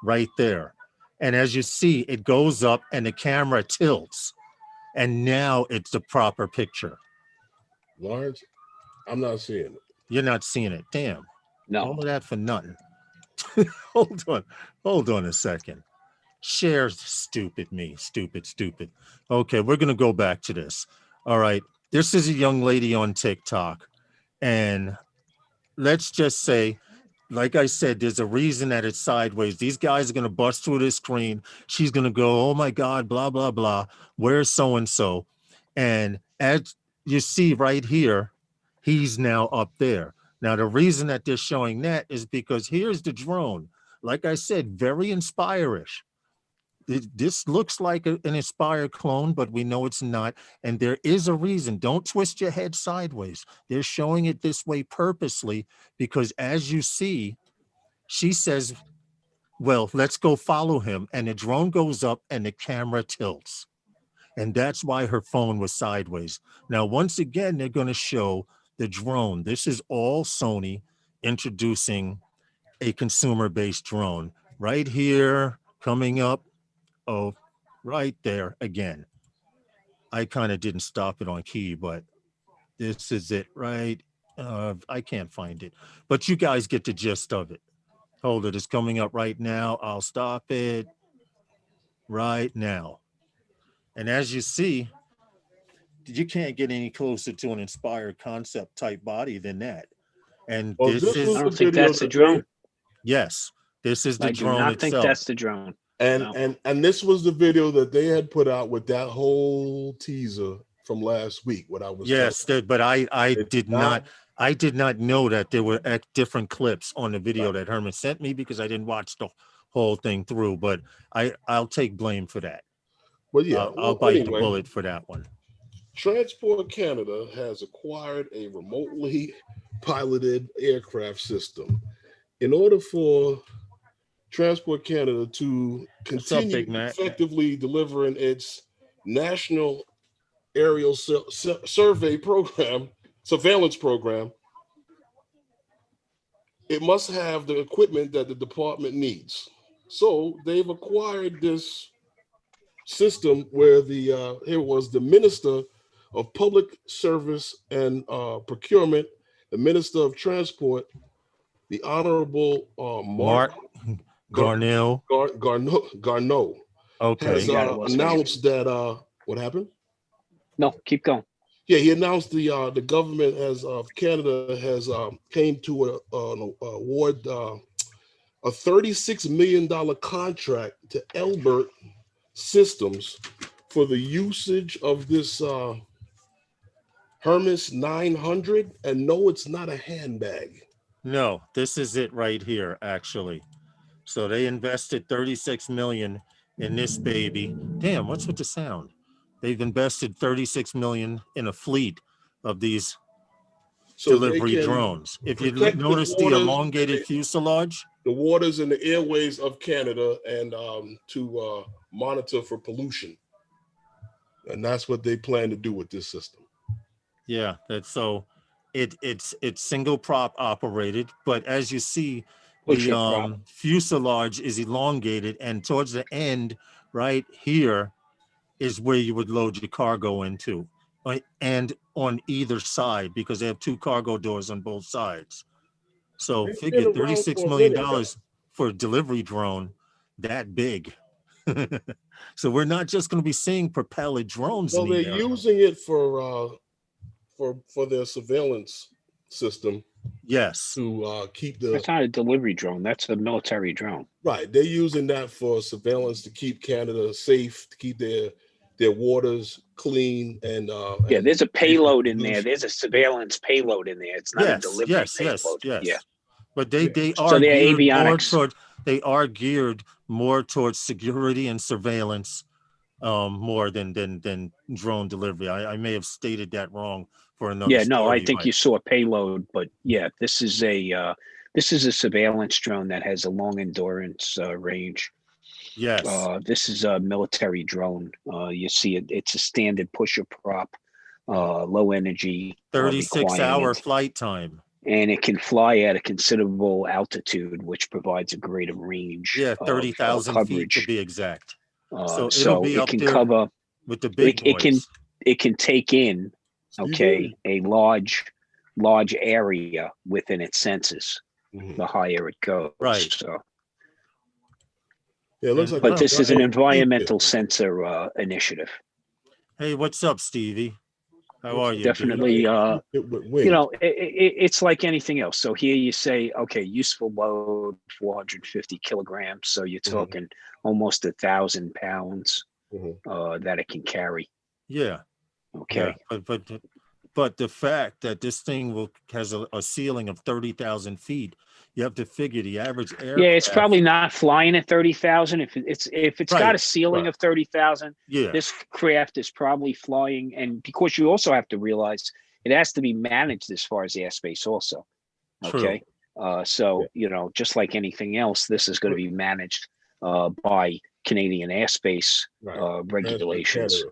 right there. And as you see, it goes up and the camera tilts, and now it's the proper picture. Lawrence, I'm not seeing it. You're not seeing it. Damn. No. All of that for nothing. Hold on a second. Share, stupid me, stupid. Okay, we're gonna go back to this. All right, this is a young lady on TikTok, and let's just say, like I said, there's a reason that it's sideways. These guys are gonna bust through this screen. She's gonna go, oh my God, blah, blah, blah. Where's so and so? And as you see right here, he's now up there. Now, the reason that they're showing that is because here's the drone. Like I said, very inspirish. This looks like an Inspire clone, but we know it's not. And there is a reason. Don't twist your head sideways. They're showing it this way purposely because, as you see, she says, well, let's go follow him. And the drone goes up and the camera tilts. And that's why her phone was sideways. Now, once again, they're going to show the drone. This is all Sony introducing a consumer-based drone right here, coming up. Oh, right there again. I kind of didn't stop it on key, but this is it, right? I can't find it, but you guys get the gist of it. Hold it, it's coming up right now. I'll stop it right now. And as you see, you can't get any closer to an inspired concept type body than that. And Well, this this is, was I the don't think video that's the that drone. yes, this is the I do drone not think itself. that's the drone. and No. and this was the video that they had put out with that whole teaser from last week. What I was Yes, telling but I you. did not know that there were different clips on the video that Herman sent me because I didn't watch the whole thing through. But I'll take blame for that. But yeah, I'll well, bite the anyway, bullet for that one. Transport Canada has acquired a remotely piloted aircraft system. In order for Transport Canada to What's up, continue Big Mac? effectively delivering its national aerial survey program, surveillance program, it must have the equipment that the department needs. So they've acquired this system where the Minister of Public Service and Procurement, the Minister of Transport, the Honorable Mark Garneau. Garneau Okay. has announced that what happened? No, keep going. Yeah, he announced the government of Canada has came to an award a $36 million contract to Elbert Systems for the usage of this Hermes 900. And no, it's not a handbag. No, this is it right here, actually. So they invested 36 million in this baby. Damn, what's with the sound? They've invested 36 million in a fleet of these So delivery drones. If you notice the elongated fuselage, the waters and the airways of Canada, and to monitor for pollution. And that's what they plan to do with this system. yeah, that's so it's single prop operated, but as you see, the fuselage is elongated, and towards the end, right here, is where you would load your cargo into, and on either side, because they have two cargo doors on both sides. So figure $36 million for a delivery drone that big. So we're not just going to be seeing propeller drones. Well, they're using it for their surveillance system. Yes. To keep the. That's not a delivery drone. That's a military drone. Right. They're using that for surveillance to keep Canada safe, to keep their waters clean, and yeah, there's a payload in there. There's a surveillance payload in there. It's not a delivery payload. Yes. Yeah. But they are so geared avionics. geared more towards security and surveillance, more than drone delivery. I may have stated that wrong for another. Yeah, no, I think you saw payload, but yeah, this is a surveillance drone that has a long endurance range. Yes. This is a military drone. You see it. It's a standard pusher prop, low energy, 36-hour flight time. And it can fly at a considerable altitude, which provides a greater range. Yeah, 30,000 feet to be exact. So it can cover with the big boys. It can take in, a large area within its senses. Mm-hmm. The higher it goes. Right. So Yeah, it looks like. But this is an Right. environmental sensor initiative. Hey, what's up, Stevie? How are you? Definitely, Wing. it's like anything else. So here you say, okay, useful load 450 kilograms. So you're talking almost 1,000 pounds that it can carry. Yeah. Okay. Yeah. But the fact that this thing has a ceiling of 30,000 feet, you have to figure the average aircraft. Yeah, it's probably not flying at 30,000. If it's got a ceiling of 30,000, this craft is probably flying. And because you also have to realize it has to be managed as far as airspace also. Okay. So, just like anything else, this is going to be managed by Canadian airspace regulations.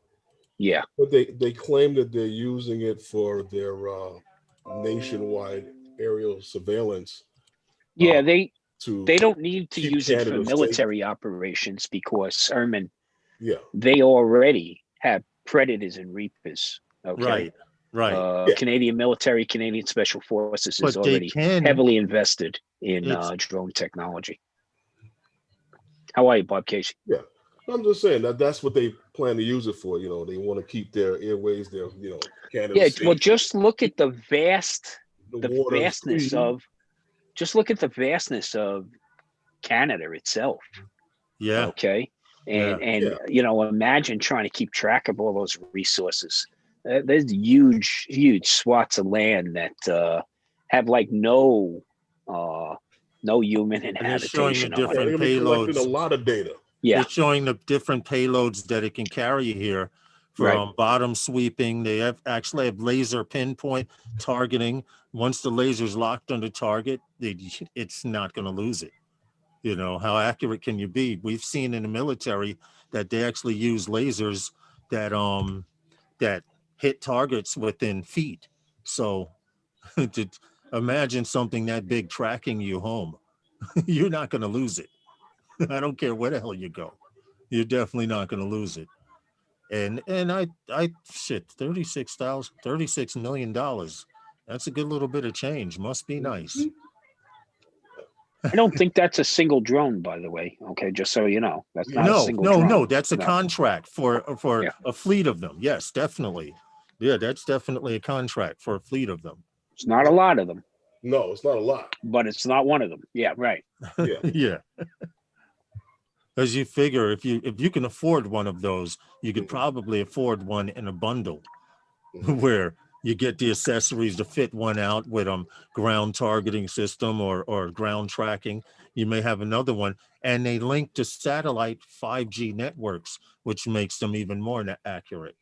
Yeah. But they claim that they're using it for their nationwide aerial surveillance. Yeah, they don't need to use it for military operations because, Erman, they already have Predators and Reapers. Okay. Right. Canadian military, Canadian Special Forces is already heavily invested in drone technology. How are you, Bob Casey? Yeah. I'm just saying that's what they plan to use it for. They want to keep their airways, their Canada. Yeah, well, just look at the vastness of Canada itself. Yeah. Okay. And imagine trying to keep track of all those resources. There's huge swaths of land that have like no human inhabitation. And they're showing the different payloads. A lot of data. Yeah. They're showing the different payloads that it can carry here, from bottom sweeping. They actually have laser pinpoint targeting. Once the laser's locked on the target, it's not going to lose it. How accurate can you be? We've seen in the military that they actually use lasers that hit targets within feet. So to imagine something that big tracking you home, you're not going to lose it. I don't care where the hell you go. You're definitely not going to lose it. And $36 million. That's a good little bit of change. Must be nice. I don't think that's a single drone, by the way. Okay, just so you know, that's not a single drone. No, that's a contract for a fleet of them. Yes, definitely. Yeah, that's definitely a contract for a fleet of them. It's not a lot of them. No, it's not a lot. But it's not one of them. Yeah, right. Yeah. Yeah. As you figure, if you can afford one of those, you could probably afford one in a bundle where you get the accessories to fit one out with ground targeting system or ground tracking. You may have another one, and they link to satellite 5G networks, which makes them even more accurate.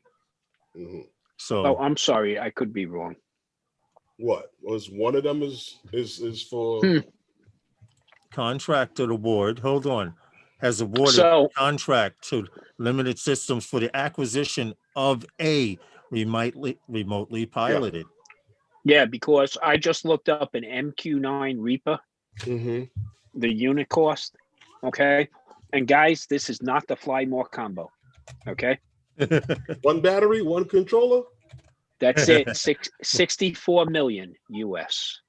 So, I'm sorry, I could be wrong. What was one of them is for contracted award? Hold on, has awarded contract to Limited Systems for the acquisition of a remotely piloted. Yeah, because I just looked up an MQ-9 Reaper, the unit cost. Okay, and guys, this is not the Fly More combo. Okay, one battery, one controller. That's it. 64 million US.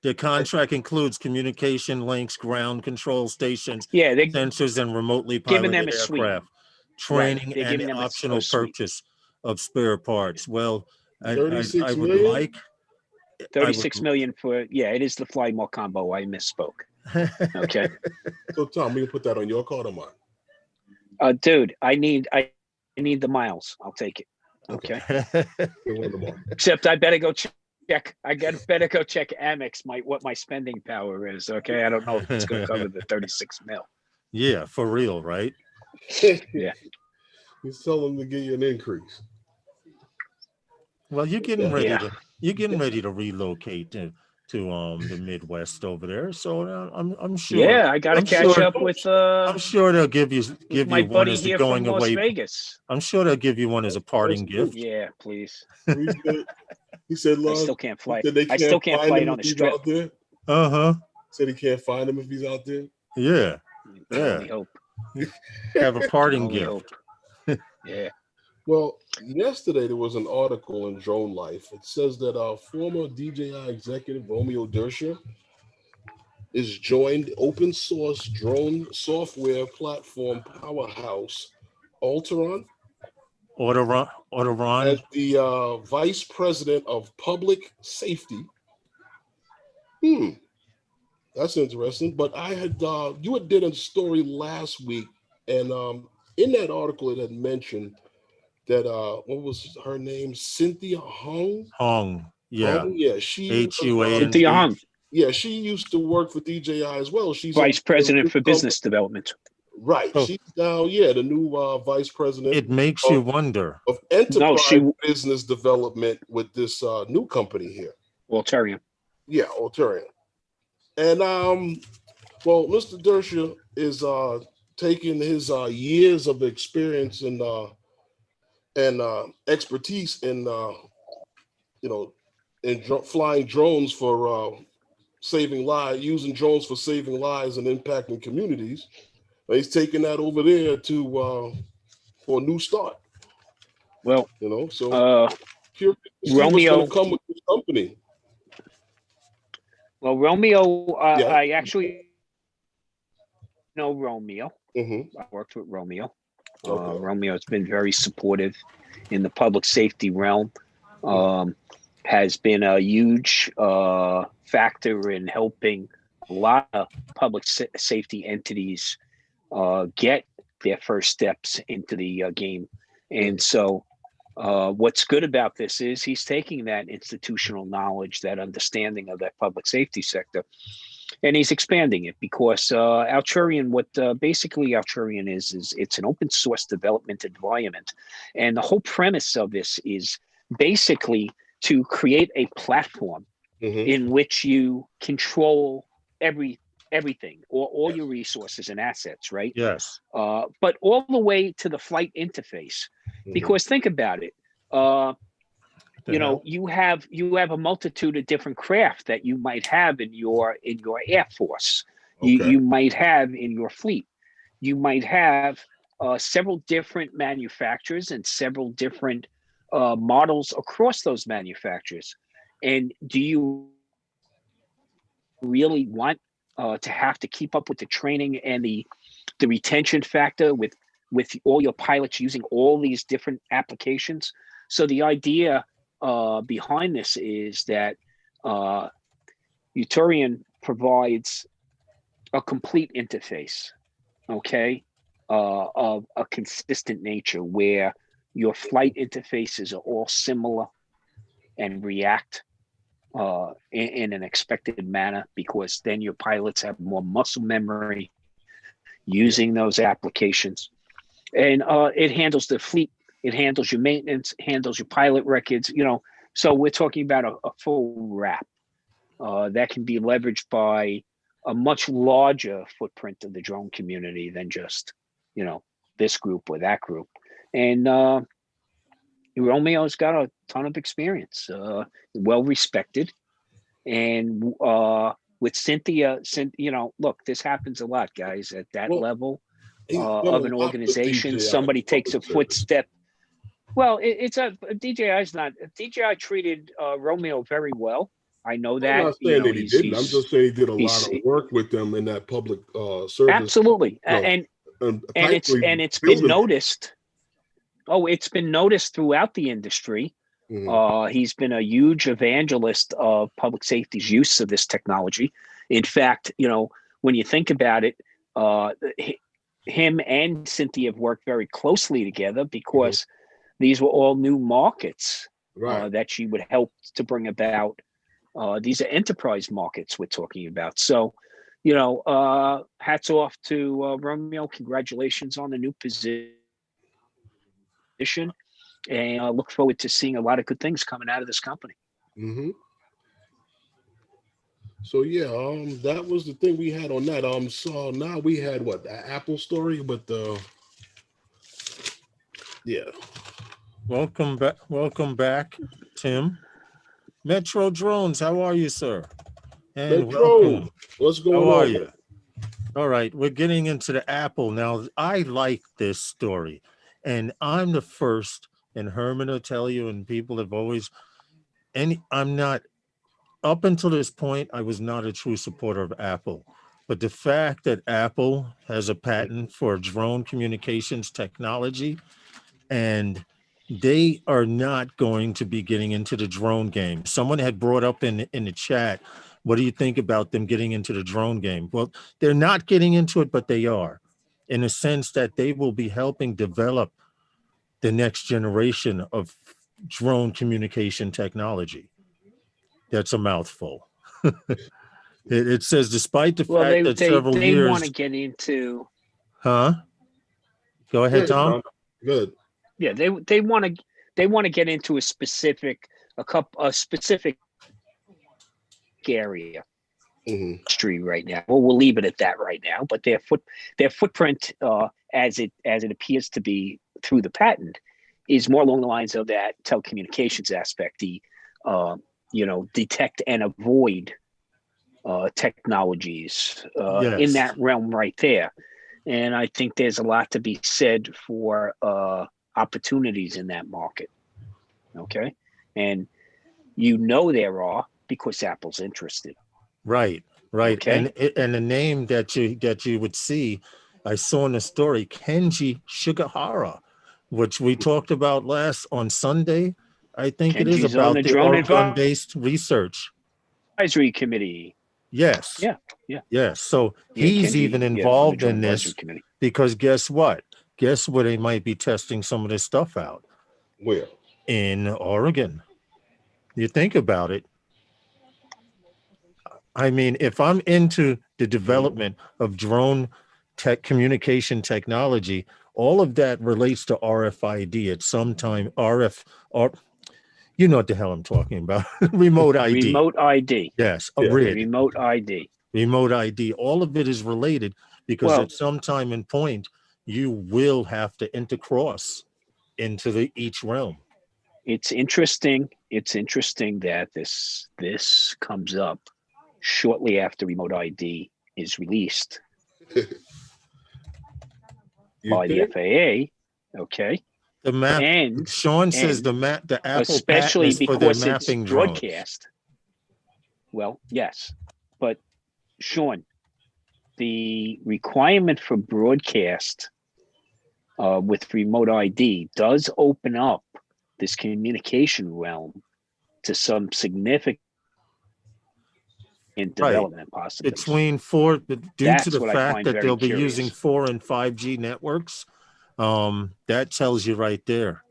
The contract includes communication links, ground control stations, sensors, and remotely piloted aircraft, training, and optional purchase of spare parts. Well, I would like 36 million for it is the Fly More combo. I misspoke. Okay. So Tom, we can put that on your card or mine? Dude, I need the miles. I'll take it. Okay. Except I better go check. Better go check Amex what my spending power is. Okay. I don't know if it's going to cover the 36 mil. Yeah, for real, right? Yeah. He's telling them to give you an increase. Well, you're getting ready to relocate to the Midwest over there, so I'm sure. Yeah, I got to catch up with. I'm sure they'll give you my one buddy as here going from Las away. Vegas. I'm sure they'll give you one as a parting gift. Yeah, please. He said, I still can't fly. I still can't fly it on the strip. Said he can't find him if he's out there. Yeah. Only hope. Have a parting gift. Yeah. Well, yesterday there was an article in Drone Life. It says that our former DJI executive, Romeo Dersher, is joined open source drone software platform powerhouse Auterion Auterion. as the vice president of public safety. That's interesting. But I had you had did a story last week, and in that article it had mentioned that what was her name? Cynthia Hung. Hong. Yeah. Hung, yeah, she was. Cynthia HUANG. Hung, Yeah, she used to work for DJI as well. She's vice in a president new for business development. right. So She's now, yeah, the new vice president it makes you wonder. of No, enterprise she business development with this new company here. Auterion. Yeah, Auterion. And well, Mr. Dersha is taking his years of experience and expertise in flying drones for saving lives, using drones for saving lives and impacting communities. And he's taking that over there to for a new start. Well, So curious to see what's going Romeo. to come with this company. Well, Romeo. Yeah. I actually know Romeo. Mm-hmm. I worked with Romeo. Okay. Romeo has been very supportive in the public safety realm. Has been a huge factor in helping a lot of public safety entities get their first steps into the game. And so what's good about this is he's taking that institutional knowledge, that understanding of that public safety sector, and he's expanding it because Auterion, what basically Auterion is it's an open source development environment. And the whole premise of this is basically to create a platform in which you control everything or all your resources and assets, right? Yes. But all the way to the flight interface. Because think about it. You have a multitude of different craft that you might have in your Air Force. You might have in your fleet. You might have several different manufacturers and several different models across those manufacturers. And do you really want to have to keep up with the training and the retention factor with all your pilots using all these different applications? So the idea behind this is that Auterion provides a complete interface, of a consistent nature where your flight interfaces are all similar and react in an expected manner, because then your pilots have more muscle memory using those applications. And it handles the fleet, it handles your maintenance, handles your pilot records, so we're talking about a full wrap that can be leveraged by a much larger footprint of the drone community than just, this group or that group. And Romeo's got a ton of experience, well respected. And with Cynthia, look, this happens a lot, guys, at that level of an organization. Somebody takes a footstep. Well, it's DJI's not. DJI treated Romeo very well. I know that. I'm not saying that he didn't. I'm just saying he did a lot of work with them in that public service. Absolutely, and it's been noticed. Oh, it's been noticed throughout the industry. He's been a huge evangelist of public safety's use of this technology. In fact, when you think about it, him and Cynthia have worked very closely together because these were all new markets that she would help to bring about. These are enterprise markets we're talking about. So, hats off to Romeo. Congratulations on the new position. And I look forward to seeing a lot of good things coming out of this company. So yeah, that was the thing we had on that. So now we had the Apple story, but yeah. Welcome back, Tim. Metro Drones, how are you, sir? And Metro, what's going on? How are you? All right, we're getting into the Apple now. I like this story, and I'm the first. And Herman will tell you, and people have always, I'm not up until this point, I was not a true supporter of Apple. But the fact that Apple has a patent for drone communications technology, and they are not going to be getting into the drone game. Someone had brought up in the chat, what do you think about them getting into the drone game? Well, they're not getting into it, but they are, in a sense that they will be helping develop the next generation of drone communication technology. That's a mouthful. It says, despite the Well, fact that several they want to years, get into. huh? Go ahead, Tom. Good. Yeah, they want to get into a specific area. Industry right now. Well, we'll leave it at that right now. But their footprint, as it appears to be through the patent, is more along the lines of that telecommunications aspect, the detect and avoid technologies Yes. in that realm right there. And I think there's a lot to be said for opportunities in that market. Okay, and there are, because Apple's interested. Right. Okay. And the name that you would see, I saw in the story, Kenji Shigehara, which we talked about on Sunday. I think it is Kenji's on about the Drone Oregon-based research Advisory Committee. Yes. Yeah. Yes. So Yeah, he's Kenji, even on the involved Drone in this Advisory Committee. because guess what? Guess where they might be testing some of this stuff out? Where? In Oregon. You think about it. I mean, if I'm into the development of drone communication technology, all of that relates to RFID at some time. You know what the hell I'm talking about. Remote ID. Remote ID. Yes, Remote ID. Remote ID. All of it is related because at some time and point, you will have to intercross into each realm. It's interesting. It's interesting that this comes up shortly after Remote ID is released by the FAA. Okay. The map. And Sean says the Apple especially patent is for their because mapping it's drones. broadcast. Well, yes, but Sean, the requirement for broadcast with remote ID does open up this communication realm to some significant development possibilities. Between due to the fact that they'll be using 4 and 5G networks, that tells you right there.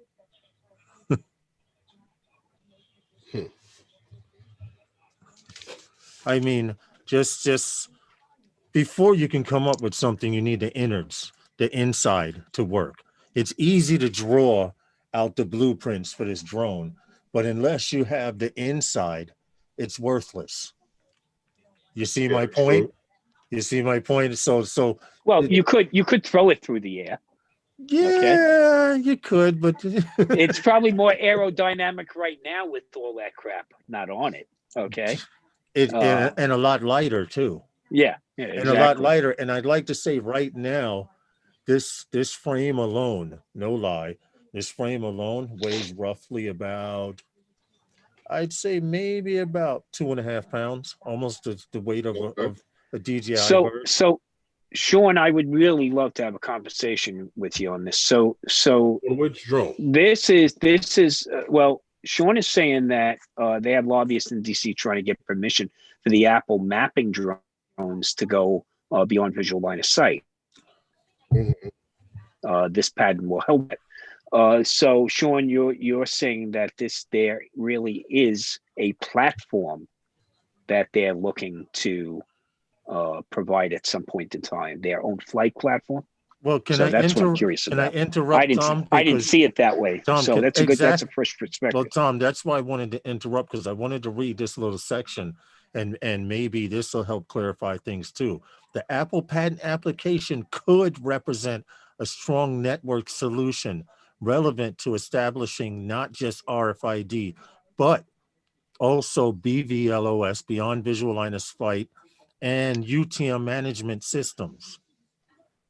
I mean, just before you can come up with something, you need the innards, the inside to work. It's easy to draw out the blueprints for this drone, but unless you have the inside, it's worthless. You see my point? You see my point? So well, you could throw it through the air. Yeah, you could, but it's probably more aerodynamic right now with all that crap not on it. Okay. And a lot lighter too. Yeah, exactly. And a lot lighter. And I'd like to say right now, this frame alone, no lie, this frame alone weighs roughly about, I'd say maybe about 2.5 pounds, almost the weight of a DJI bird. So Sean, I would really love to have a conversation with you on this. So which drone? This is well, Sean is saying that they have lobbyists in DC trying to get permission for the Apple mapping drones to go beyond visual line of sight. This patent will help it. So Sean, you're saying that there really is a platform that they're looking to provide at some point in time, their own flight platform. Well, that's what I'm curious about. Can I interrupt, Tom? I didn't see it that way. Tom, so that's a fresh perspective. Well, Tom, that's why I wanted to interrupt, because I wanted to read this little section, and maybe this will help clarify things too. The Apple patent application could represent a strong network solution relevant to establishing not just RFID, but also BVLOS, beyond visual line of sight, and UTM management systems.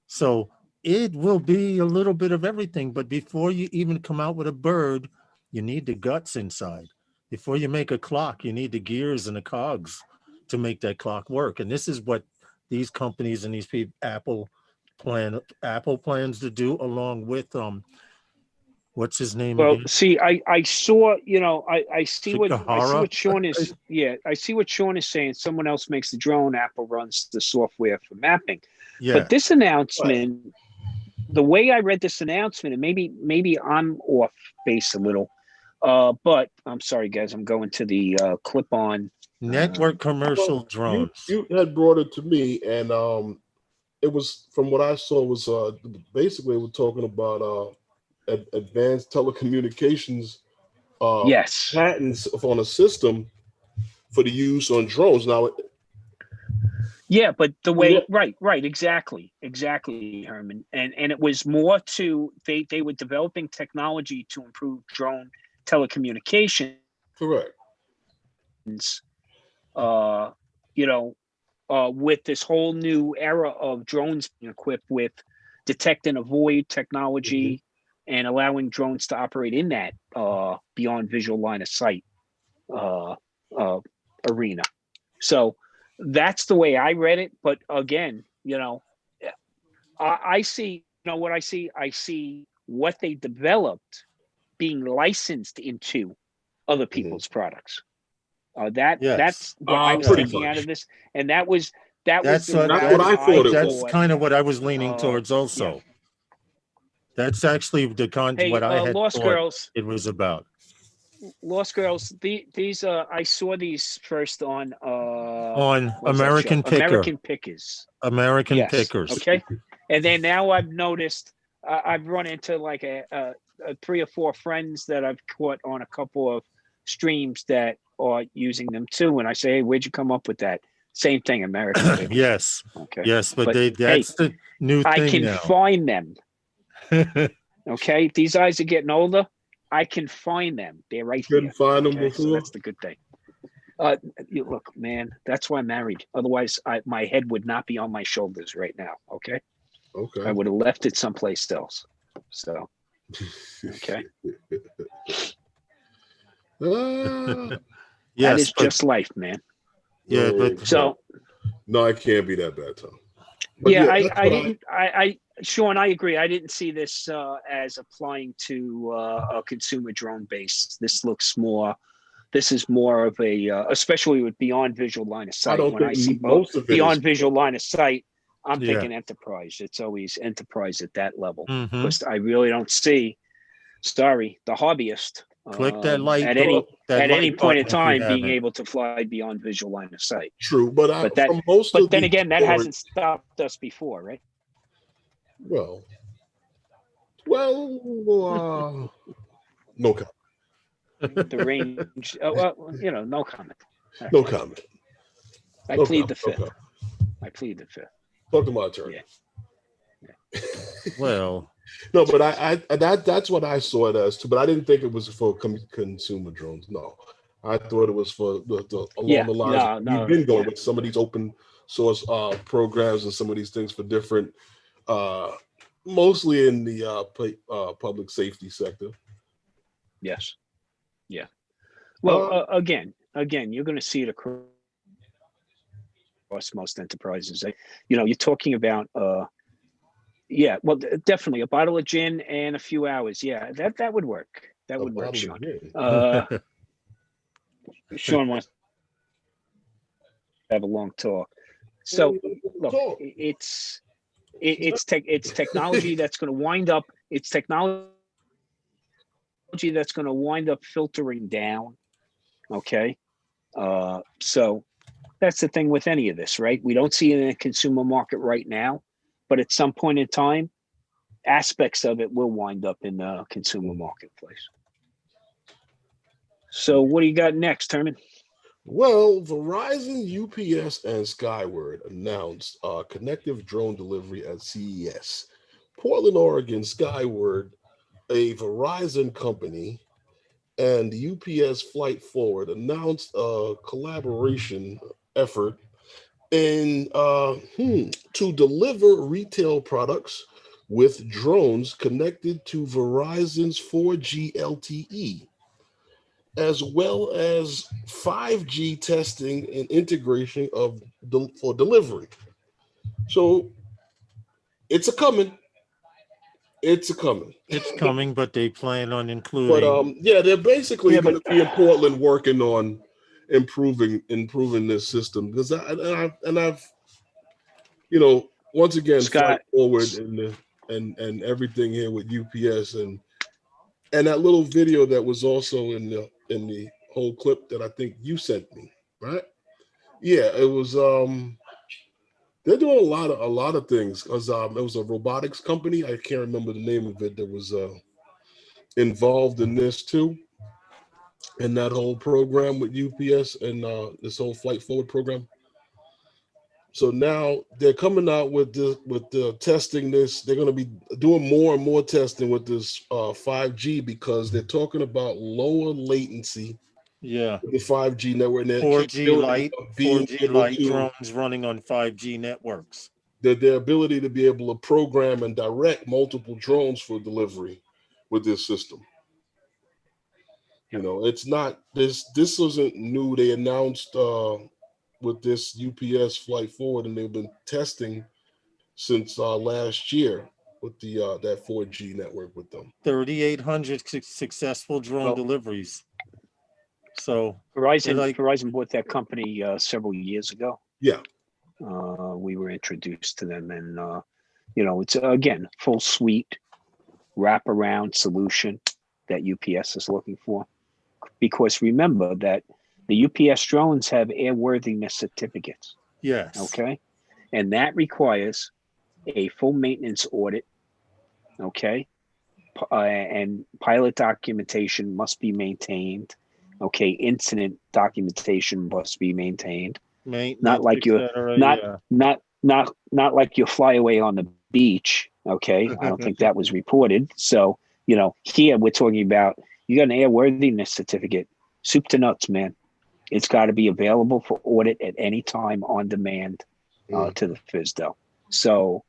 So it will be a little bit of everything, but before you even come out with a bird, you need the guts inside. Before you make a clock, you need the gears and the cogs to make that clock work. And this is what these companies and these people, Apple plans to do, along with what's his name Well, again? see, I saw, I see Shikahara? what Sean is. Yeah, I see what Sean is saying. Someone else makes the drone. Apple runs the software for mapping. Yeah. But this announcement, the way I read this announcement, and maybe I'm off base a little, but I'm sorry, guys. I'm going to the clip-on Network commercial drones. You had brought it to me, and it was, from what I saw, was basically we're talking about advanced telecommunications yes, patents on a system for the use on drones. Now, yeah, but the way, right, exactly, Herman, and it was more to they were developing technology to improve drone telecommunications. correct. With this whole new era of drones being equipped with detect and avoid technology and allowing drones to operate in that beyond visual line of sight arena. So that's the way I read it. But again, I see, what I see? I see what they developed being licensed into other people's products. That's what I was taking out of this, and that's what I thought. That's kind of what I was leaning towards also. Yeah. That's actually what I had Lost thought Girls. It was about. Lost Girls. These I saw these first on American Picker. American Pickers. American Pickers. Okay, and then now I've noticed I've run into like a 3 or 4 friends that I've caught on a couple of streams that are using them too, and I say, hey, where'd you come up with that? Same thing, American. Yes. Okay. Yes, but that's the new thing I can now. find them. Okay, these eyes are getting older. I can find them. They're right here. Couldn't find them before. So that's the good thing. Look, man, that's why I'm married. Otherwise, my head would not be on my shoulders right now. Okay. Okay. I would have left it someplace else. So. Okay. That is just life, man. Yeah, but so no, it can't be that bad, Tom. But yeah, Sean, I agree. I didn't see this as applying to a consumer drone base. This is more of a, especially with beyond visual line of sight. When I see beyond visual line of sight, I'm thinking enterprise. It's always enterprise at that level, because I really don't see, the hobbyist click that light at any point in time being able to fly beyond visual line of sight. True, but then again, that hasn't stopped us before, right? Well, no comment. The range, no comment. No comment. I plead the fifth. I plead the fifth. Talk to my attorney. Yeah. Well. No, but that's what I saw it as too. But I didn't think it was for consumer drones. No, I thought it was for the along the lines we've been going with some of these open source programs and some of these things for different, mostly in the public safety sector. Yes. Yeah. Well, again, you're going to see it across most enterprises. You're talking about. Yeah, well, definitely a bottle of gin and a few hours. Yeah, that would work. That would work, Sean. Sean wants to have a long talk. So, look, it's technology that's going to wind up. It's technology that's going to wind up filtering down. Okay, so that's the thing with any of this, right? We don't see it in the consumer market right now. But at some point in time, aspects of it will wind up in the consumer marketplace. So what do you got next, Herman? Well, Verizon, UPS, and Skyward announced connective drone delivery at CES. Portland, Oregon, Skyward, a Verizon company, and the UPS Flight Forward announced a collaboration effort to deliver retail products with drones connected to Verizon's 4G LTE. as well as 5G testing and integration for delivery. So it's a coming. It's a coming. It's coming, but they plan on But including. yeah, they're basically Yeah, going but to be in Portland working on improving this system because I've once again Flight Scott, Forward and everything here with UPS and that little video that was also in the whole clip that I think you sent me, right? Yeah, it was they're doing a lot of things because it was a robotics company. I can't remember the name of it that was involved in this too, in that whole program with UPS and this whole Flight Forward program. So now they're coming out with the testing this. They're going to be doing more and more testing with this 5G because they're talking about lower latency Yeah. with the 5G network and their 4G capability light, of being 4G able light to drones running on 5G networks. their ability to be able to program and direct multiple drones for delivery with this system. It's not this isn't new. They announced with this UPS Flight Forward, and they've been testing since last year with the that 4G network with them. 3,800 successful drone well, deliveries. So Verizon bought that company several years ago. Yeah. We were introduced to them, and it's again full suite wraparound solution that UPS is looking for. Because remember that the UPS drones have airworthiness certificates. yes. Okay. And that requires a full maintenance audit. Okay. And pilot documentation must be maintained. Okay. Incident documentation must be maintained. Not like you not like you fly away on the beach. Okay. I don't think that was reported. So, here we're talking about you got an airworthiness certificate, soup to nuts, man. It's got to be available for audit at any time on demand to the FSDO. So,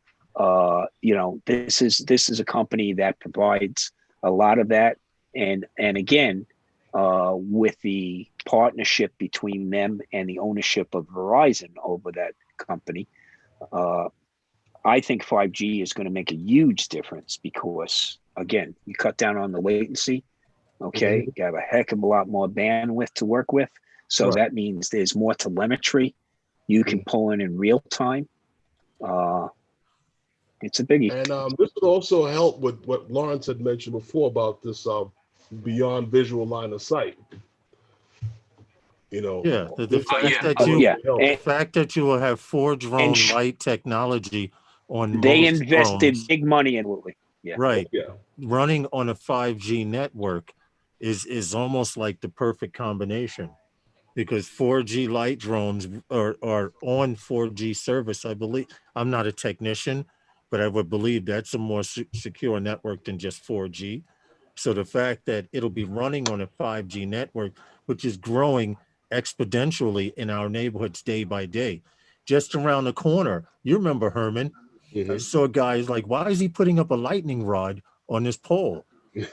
this is a company that provides a lot of that, and again, with the partnership between them and the ownership of Verizon over that company, I think 5G is going to make a huge difference because, again, you cut down on the latency. Okay, you have a heck of a lot more bandwidth to work with. So that means there's more telemetry you can pull in real time. It's a biggie. And this would also help with what Lawrence had mentioned before about this beyond visual line of sight. Yeah, the fact that you will have 4 drone light technology on they most invested drones, big money in it. Yeah. Right. Yeah. Running on a 5G network is almost like the perfect combination because 4G light drones are on 4G service. I believe, I'm not a technician, but I would believe that's a more secure network than just 4G. So the fact that it'll be running on a 5G network, which is growing exponentially in our neighborhoods day by day, just around the corner. You remember, Herman, I saw guys like, why is he putting up a lightning rod on this pole?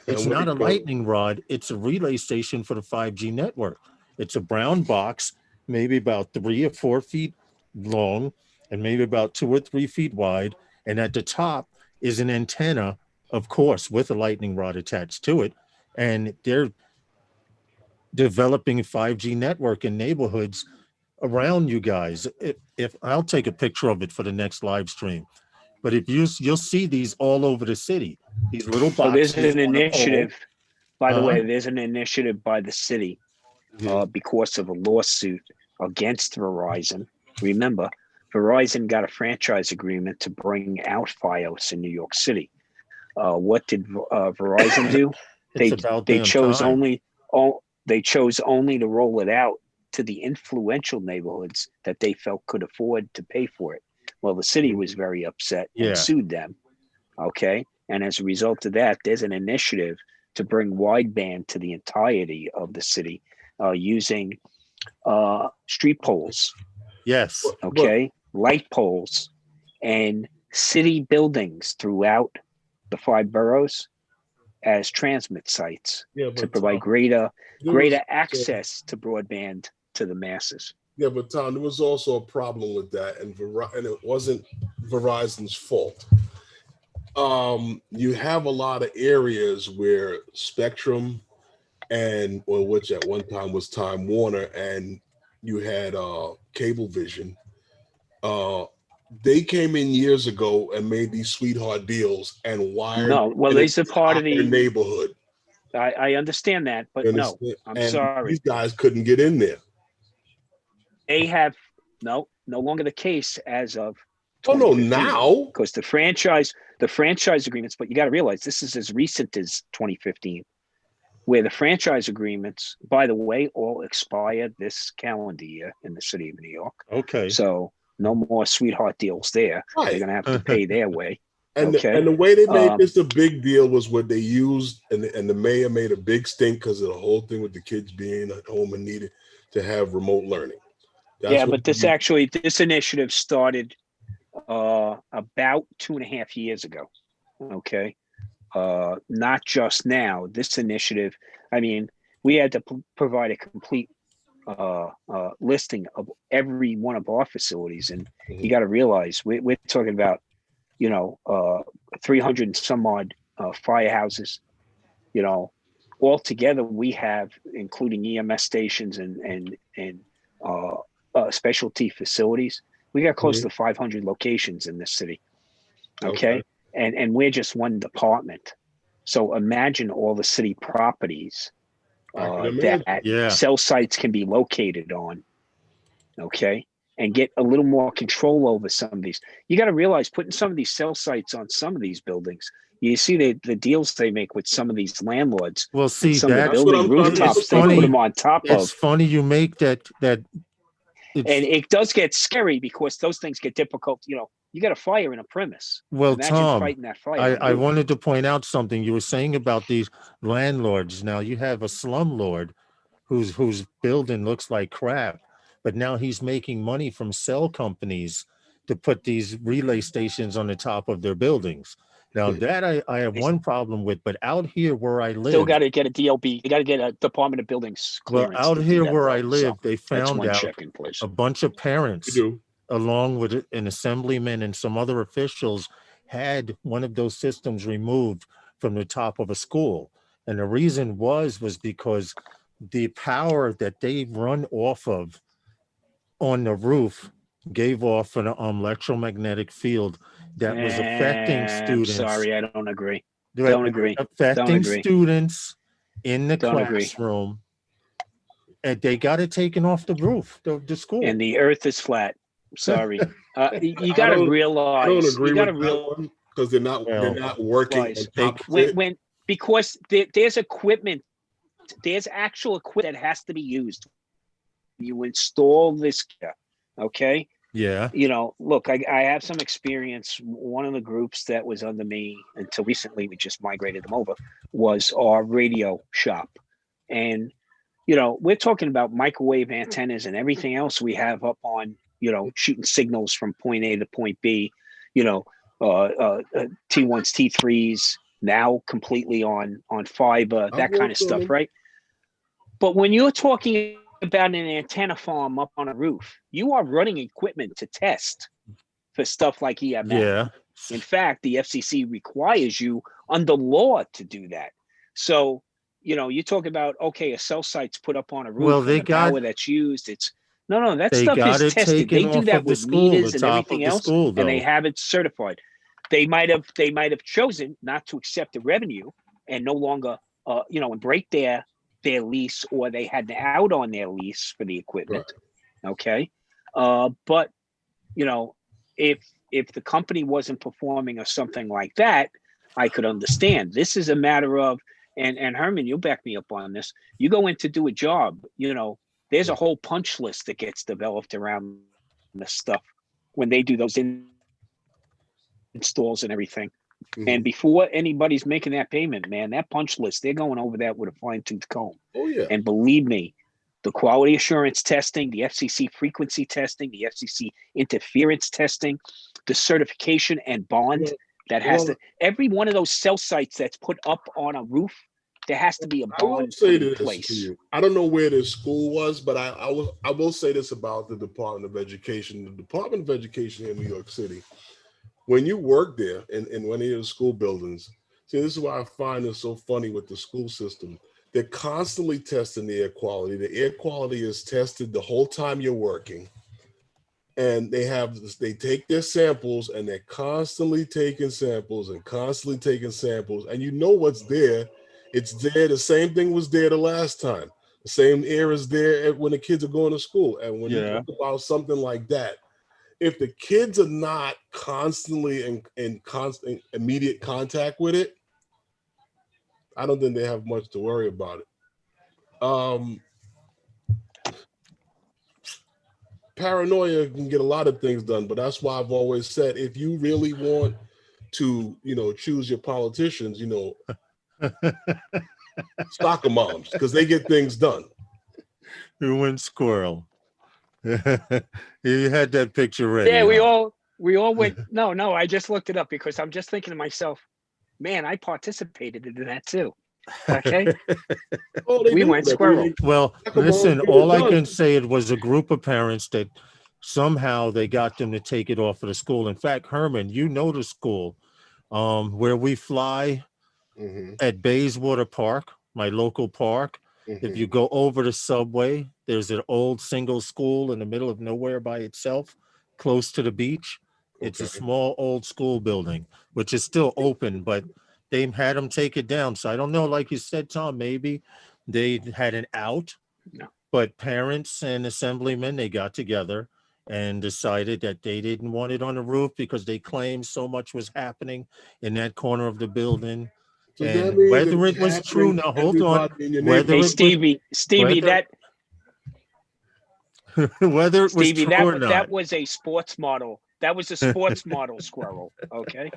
It's not a lightning rod. It's a relay station for the 5G network. It's a brown box, maybe about 3 or 4 feet long and maybe about 2 or 3 feet wide. And at the top is an antenna, of course, with a lightning rod attached to it. And they're developing 5G network in neighborhoods around you guys. If I'll take a picture of it for the next live stream. But if you'll see these all over the city, these little boxes. So there's an initiative, by the way, Uh-huh. there's an initiative by the city because of a lawsuit against Verizon. Remember, Verizon got a franchise agreement to bring out Fios in New York City. What did Verizon do? They chose only to roll it out to the influential neighborhoods that they felt could afford to pay for it. Well, the city was very upset and sued them. Okay. And as a result of that, there's an initiative to bring wideband to the entirety of the city using street poles. Yes. Okay. Light poles and city buildings throughout the 5 boroughs. as transmit sites Yeah, to but provide Tom, greater there was access to broadband to the masses. yeah, but Tom, there was also a problem with that, and it wasn't Verizon's fault. You have a lot of areas where Spectrum which at one time was Time Warner, and you had Cablevision. Uh, they came in years ago and made these sweetheart deals and wired No, well, an these are part of entire the. neighborhood. I understand that, but no, I'm And sorry. these guys couldn't get in there. They have no longer the case as of. Oh no, now because the franchise agreements. But you got to realize this is as recent as 2015, where the franchise agreements, by the way, all expired this calendar year in the city of New York. Okay. So no more sweetheart deals there. Right. They're going to have to pay their way. And okay. The way they made this a big deal was what they used, and the mayor made a big stink because of the whole thing with the kids being at home and needed to have remote learning. But this initiative started about 2.5 years ago. Okay. Not just now. This initiative, I mean, we had to provide a complete listing of every one of our facilities, and you got to realize we're talking about 300 and some odd firehouses. Altogether we have, including EMS stations and specialty facilities, we got close to 500 locations in this city. Okay. And we're just one department. So imagine all the city properties that cell sites can be located on. Okay. And get a little more control over some of these. You got to realize, putting some of these cell sites on some of these buildings, you see the deals they make with some of these landlords. Well, see, some of the building rooftops they put them on top of. It's funny you make that. And it does get scary because those things get difficult. You got a fire in a premise. Well, imagine Tom, fighting that fire. I wanted to point out something you were saying about these landlords. Now you have a slumlord whose building looks like crap, but now he's making money from cell companies to put these relay stations on the top of their buildings. Now that I have one problem with, but out here where I live, still got to get a DLB. You got to get a Department of Buildings clearance. Well, out here where I live, they found out a bunch of parents, along with an assemblyman and some other officials, had one of those systems removed from the top of a school, and the reason was because the power that they run off of on the roof gave off an electromagnetic field that was affecting students. Sorry, I don't agree. Affecting students in the classroom. And they got it taken off the roof, the school. And the earth is flat. Sorry. You got to realize. I don't agree with that one because they're not working. Because there's equipment. There's actual equipment that has to be used. You install this. Okay. Yeah. Look, I have some experience. One of the groups that was under me until recently, we just migrated them over, was our radio shop. And, we're talking about microwave antennas and everything else we have up on, shooting signals from point A to point B, T1s, T3s, now completely on fiber, that kind of stuff, right? But when you're talking about an antenna farm up on a roof, you are running equipment to test for stuff like EMF. Yeah. In fact, the FCC requires you under law to do that. So, you talk about, a cell site's put up on a roof. Well, they got power that's used. It's no, that stuff is tested. They do that with meters and everything else, and they have it certified. They might have chosen not to accept the revenue and no longer, and break their lease, or they had to out on their lease for the equipment. Right. Okay. But if the company wasn't performing or something like that, I could understand. This is a matter of, and Herman, you'll back me up on this. You go in to do a job, there's a whole punch list that gets developed around this stuff when they do those installs and everything. Mm-hmm. And before anybody's making that payment, man, that punch list, they're going over that with a fine-tooth comb. Oh, yeah. And believe me, the quality assurance testing, the FCC frequency testing, the FCC interference testing, the certification and bond That has to, every one of those cell sites that's put up on a roof, there has to be a I will bond say put in this place. to you. I don't know where this school was, but I will say this about the Department of Education. The Department of Education in New York City, when you work there in one of the school buildings, see, this is why I find it so funny with the school system. They're constantly testing the air quality. The air quality is tested the whole time you're working. And they take their samples and they're constantly taking samples and constantly taking samples. And you know what's there. It's there. The same thing was there the last time. The same air is there when the kids are going to school. And when you talk about something like that, if the kids are not constantly in constant immediate contact with it, I don't think they have much to worry about it. Paranoia can get a lot of things done, but that's why I've always said, if you really want to, choose your politicians, soccer moms, because they get things done. You went squirrel. You had that picture ready. Yeah, we all went. No, I just looked it up because I'm just thinking to myself, man, I participated in that too. Okay. We went squirrel. Well, listen, all I can say, it was a group of parents that somehow they got them to take it off of the school. In fact, Herman, you know the school where we fly at Bayswater Park, my local park. If you go over the subway, there's an old single school in the middle of nowhere by itself, close to the beach. It's a small old school building, which is still open, but they had them take it down. So I don't know, like you said, Tom, maybe they had an out, but parents and assemblymen, they got together and decided that they didn't want it on the roof because they claimed so much was happening in that corner of the building. So and whether it was true, now hold on, whether Stevie, that whether it was Stevie, true or not, that was a sports model. That was a sports model squirrel. Okay.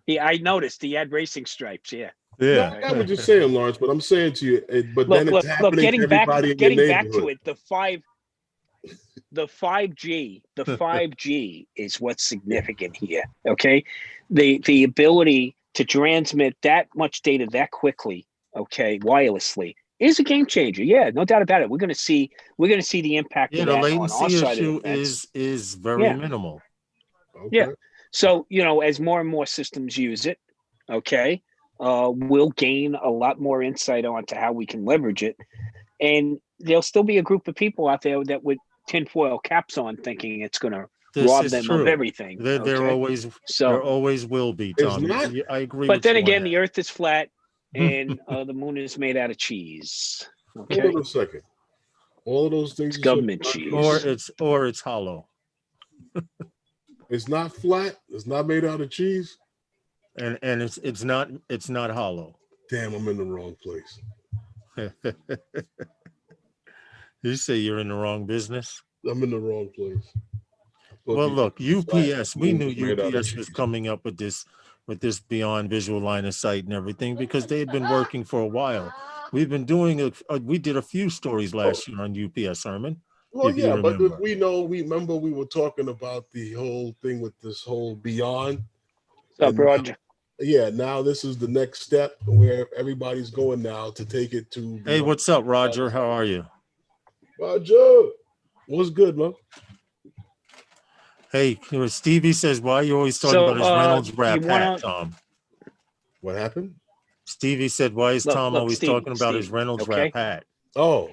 Yeah, I noticed he had racing stripes. Yeah. No, I got what you're saying, Lawrence, but I'm saying to you, but then it's happening to everybody in your neighborhood. Getting back to it, the 5G is what's significant here. Okay. The ability to transmit that much data that quickly, okay, wirelessly, is a game changer. Yeah, no doubt about it. We're gonna see the impact of that the on our latency side issue of the fence. is very minimal. Okay. Yeah. So, as more and more systems use it, okay, we'll gain a lot more insight onto how we can leverage it. And there'll still be a group of people out there that with tinfoil caps on thinking it's going to rob them of everything. There always will be, Tom. I agree. But then again, the Earth is flat and the moon is made out of cheese. Okay. Hold on a second. All of those things. It's government cheese. Or it's hollow. It's not flat. It's not made out of cheese. And it's not hollow. Damn, I'm in the wrong place. You say you're in the wrong business? I'm in the wrong place. Well, look, UPS, we knew UPS was coming up with this beyond visual line of sight and everything because they had been working for a while. We've been doing we did a few stories last year on UPS, Herman. Well, yeah, but we remember we were talking about the whole thing with this whole beyond. What's up, Roger? Yeah, now this is the next step where everybody's going now to take it to. Hey, what's up, Roger? How are you? Roger, what's good, man? Hey, Stevie says, why are you always talking about his Reynolds wrap hat, Tom? What happened? Stevie said, why is Tom always talking about his Reynolds wrap hat? Oh.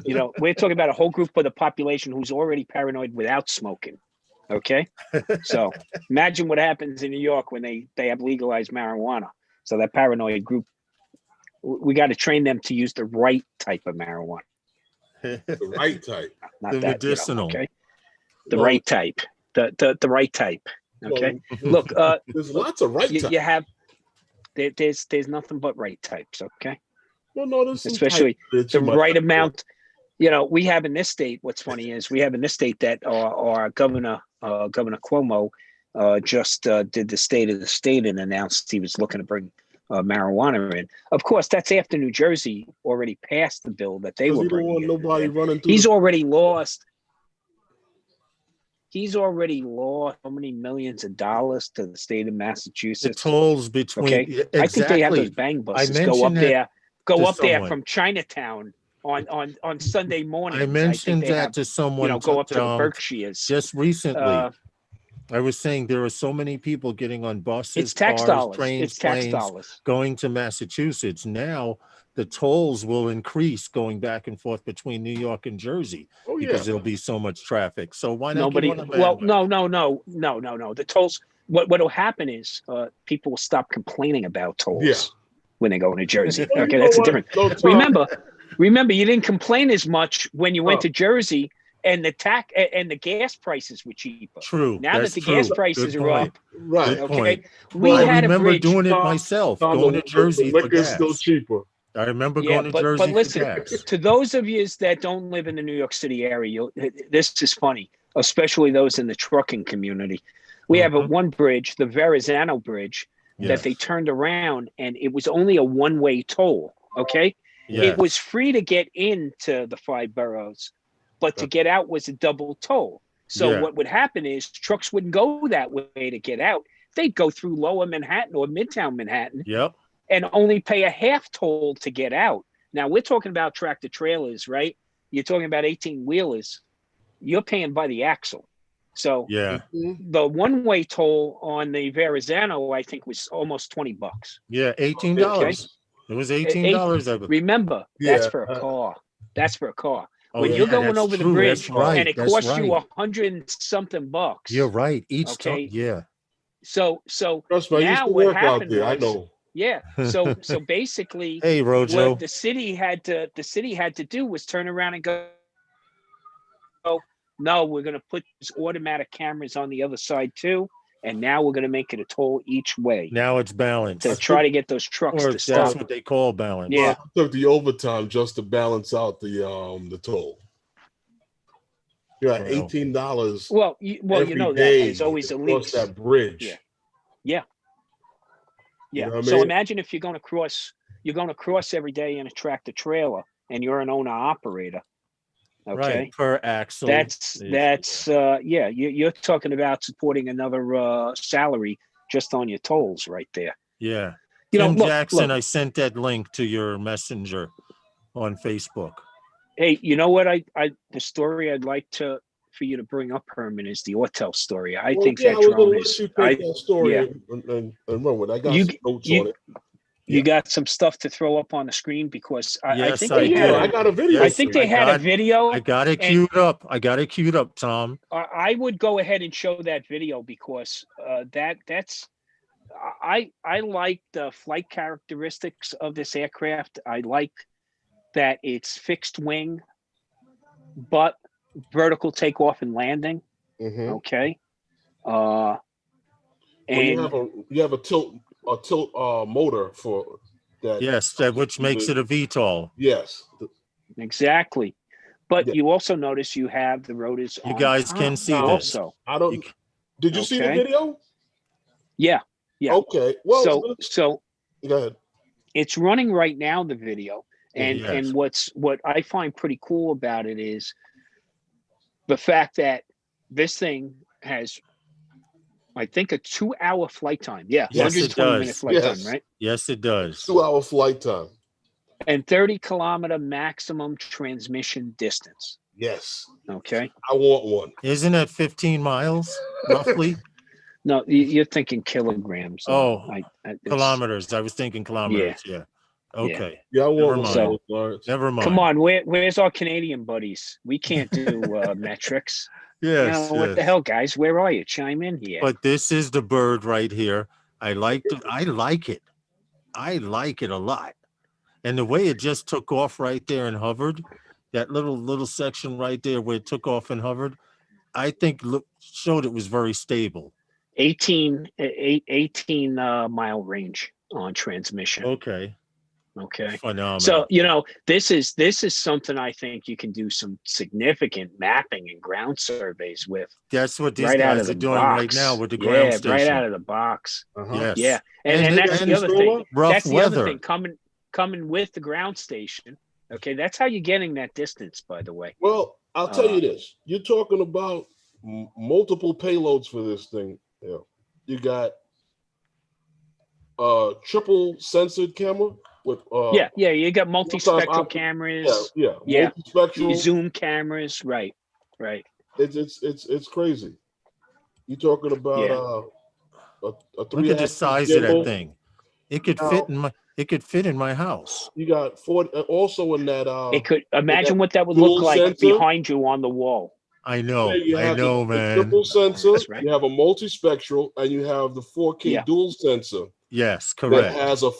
We're talking about a whole group of the population who's already paranoid without smoking. Okay. So imagine what happens in New York when they have legalized marijuana. So that paranoid group, we got to train them to use the right type of marijuana. The right type. Not the that, medicinal. Okay. The right type. The right type. Okay. Well, look, there's lots of right types. You have there's nothing but right types. Okay. Well, no, especially the right amount. We have in this state. What's funny is we have in this state that our governor Cuomo just did the state of the state and announced he was looking to bring marijuana in. Of course, that's after New Jersey already passed the bill that they were bringing in. Nobody running through. He's already lost. he's already lost so many millions of dollars to the state of The Massachusetts. tolls between Okay, I think they have those bang buses go up there from Chinatown on Sunday mornings. I mentioned they that have, to someone. go up to the Berkshires just recently. I was saying there are so many people getting on buses, it's tax cars, dollars. trains, It's tax planes, dollars going to Massachusetts. Now the tolls will increase going back and forth between New York and Jersey because there'll be so much traffic. So why not? No. The tolls. What will happen is people will stop complaining about tolls when they go to Jersey. Okay, that's a different. Remember, you didn't complain as much when you went to Jersey, and the gas prices were cheaper. True. Now that the gas prices are up, right? Okay, I remember doing it myself, going to Jersey for gas. Still cheaper. I remember going to Jersey but listen, for gas. To those of you that don't live in the New York City area, this is funny, especially those in the trucking community. We have one bridge, the Verizon Bridge, that they turned around, and it was only a one-way toll. Okay, it was free to get into the 5 boroughs, but to get out was a double toll. So what would happen is trucks wouldn't go that way to get out. They'd go through Lower Manhattan or Midtown Manhattan. And only pay a half toll to get out. Now we're talking about tractor trailers, right? You're talking about 18-wheelers. You're paying by the axle. So the one-way toll on the Verizon, I think, was almost $20. Yeah, $18. Okay. It was $18. Remember, that's for a car. That's for a car. When you're going over the bridge and it costs you $100-something. You're right. Each okay. So now what happened there, I know. Yeah. So basically, hey, Rojo, what the city had to do was turn around and go, no, we're going to put these automatic cameras on the other side too, and now we're going to make it a toll each way. Now it's balanced. To try to get those trucks to stop. That's what they call balance. Yeah. I took the overtime just to balance out the toll. You're at $18. Well, you know that there's always a lease. That bridge. Yeah. You know what I So mean? imagine if you're going to cross every day in a tractor trailer, and you're an owner operator. Okay, right, per axle. You're talking about supporting another salary just on your tolls right there. Yeah. Tim Jackson, I sent that link to your messenger on Facebook. Hey, you know what? The story I'd like for you to bring up, Herman, is the Autel story. I think that drone is. That story and run with it. I got some notes on it. You got some stuff to throw up on the screen because I think I got a video. I think they had a video. I got it queued up. Tom. I would go ahead and show that video because that's. I like the flight characteristics of this aircraft. I like that it's fixed wing, but vertical takeoff and landing. Okay. And you have a tilt motor for that. Yes, which makes it a VTOL. Yes. Exactly. But you also notice you have the rotors. You guys can see this. Also. Did you see the video? Yeah. Okay. Well, so go ahead. It's running right now, the video. And what I find pretty cool about it is the fact that this thing has, I think, a 2-hour flight time. Yeah, yes, 120-minute flight time, right? Yes, it does. 2-hour flight time. And 30-kilometer maximum transmission distance. Yes. Okay. I want one. Isn't that 15 miles, roughly? No, you're thinking kilograms. Kilometers. I was thinking kilometers. Yeah. Okay. Yeah, I want one. Never mind. Come on, where's our Canadian buddies? We can't do metrics. Yes. What the hell, guys? Where are you? Chime in here. But this is the bird right here. I like it. I like it a lot. And the way it just took off right there and hovered, that little section right there where it took off and hovered, I think showed it was very stable. 18 mile range on transmission. Okay. Phenomenal. So, this is something I think you can do some significant mapping and ground surveys with. That's what these guys are doing right now with the ground station. Right out of the box. Yes. Yeah. And that's the other thing. That's the other thing coming with the ground station. Okay. That's how you're getting that distance, by the way. Well, I'll tell you this. You're talking about multiple payloads for this thing. Yeah, you got triple censored camera with you got multispectral cameras. Yeah, multispectral zoom cameras. Right. It's crazy. You're talking about a Look at the 3-axis size of that thing. It could fit in my house. You got 40 also in that it could imagine what that would dual look like sensor behind you on the wall. I know, man. The triple sensor, That's right. you have a multispectral, and you have the 4K dual sensor. Yes, correct. That has a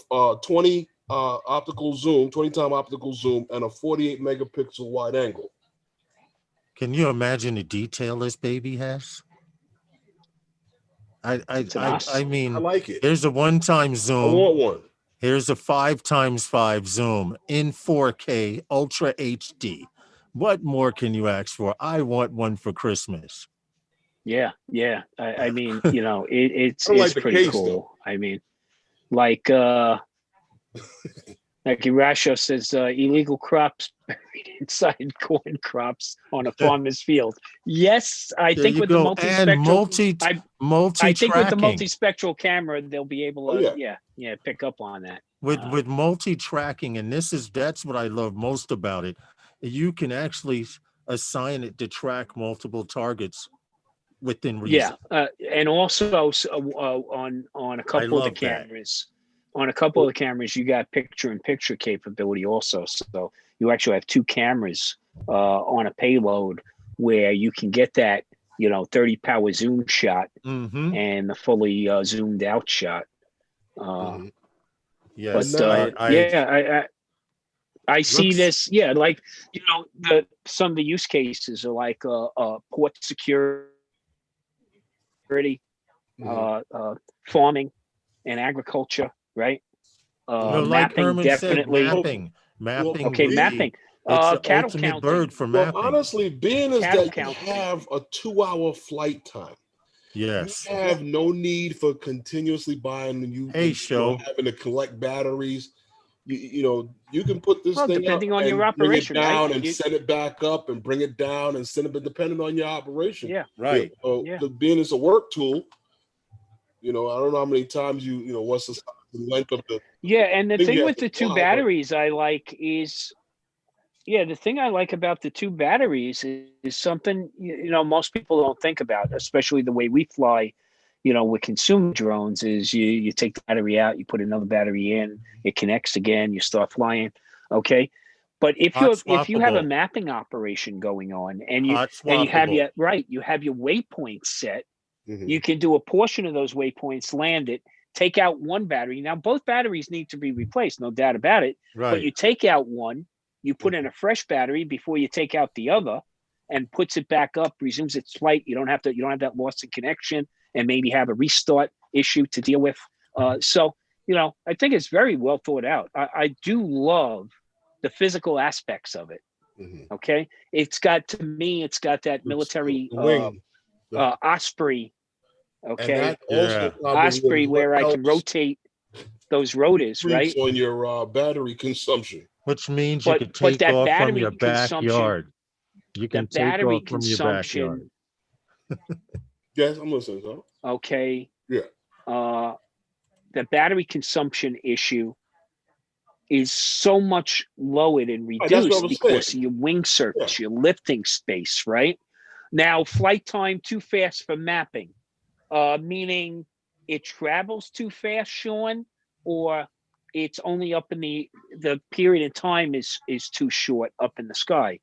20 optical zoom, 20-time optical zoom, and a 48 megapixel wide angle. Can you imagine the detail this baby has? I mean, I like it. Here's a 1-time zoom. I want one. Here's a 5x5 zoom in 4K Ultra HD. What more can you ask for? I want one for Christmas. Yeah. I mean, it's pretty cool. Though. I mean, like Irasho says, illegal crops buried inside corn crops on a farmer's field. Yes, I think with the multispectral, I think with the multispectral camera, they'll be able to, pick up on that. With multi-tracking, and that's what I love most about it. You can actually assign it to track multiple targets within reason. And also on a couple of the cameras. On a couple of the cameras, you got picture-in-picture capability also. So you actually have 2 cameras on a payload where you can get that, 30 power zoom shot and the fully zoomed out shot. Yes, but I see this. Yeah, like some of the use cases are like port security, farming, and agriculture. Right. Mapping, definitely. Mapping. Okay, mapping. It's cattle ultimate counting. bird for mapping. Honestly, being is that you have a 2-hour flight time. Yes. You have no need for continuously buying having to collect batteries. You can put this thing depending up on your and bring it operation, down right? and send it back up and bring it down and send it, depending on your operation. Yeah. Right. Being it's a work tool, I don't know how many times what's the length of the. Yeah, and the thing with the 2 batteries I like is, the thing I like about the 2 batteries is something, most people don't think about, especially the way we fly, with consumer drones, is you take the battery out, you put another battery in, it connects again, you start flying. Okay. But if you have a mapping operation going on and you have your waypoints set, you can do a portion of those waypoints, land it, take out one battery. Now, both batteries need to be replaced, no doubt about it. Right. But you take out one, you put in a fresh battery before you take out the other, and puts it back up, resumes its flight. You don't have that loss in connection, and maybe have a restart issue to deal with. So I think it's very well thought out. I do love the physical aspects of it. Okay, it's got that military Osprey. Okay, Osprey, where I can rotate those rotors, right? On your battery consumption, which means you can take off from your backyard. You can take off from your backyard. Yes, I'm listening. So. Okay. Yeah. The battery consumption issue is so much lowered and reduced because of your wing surface, your lifting space, right? Now, flight time too fast for mapping, meaning it travels too fast, Sean, or it's only up in the period of time is too short up in the sky.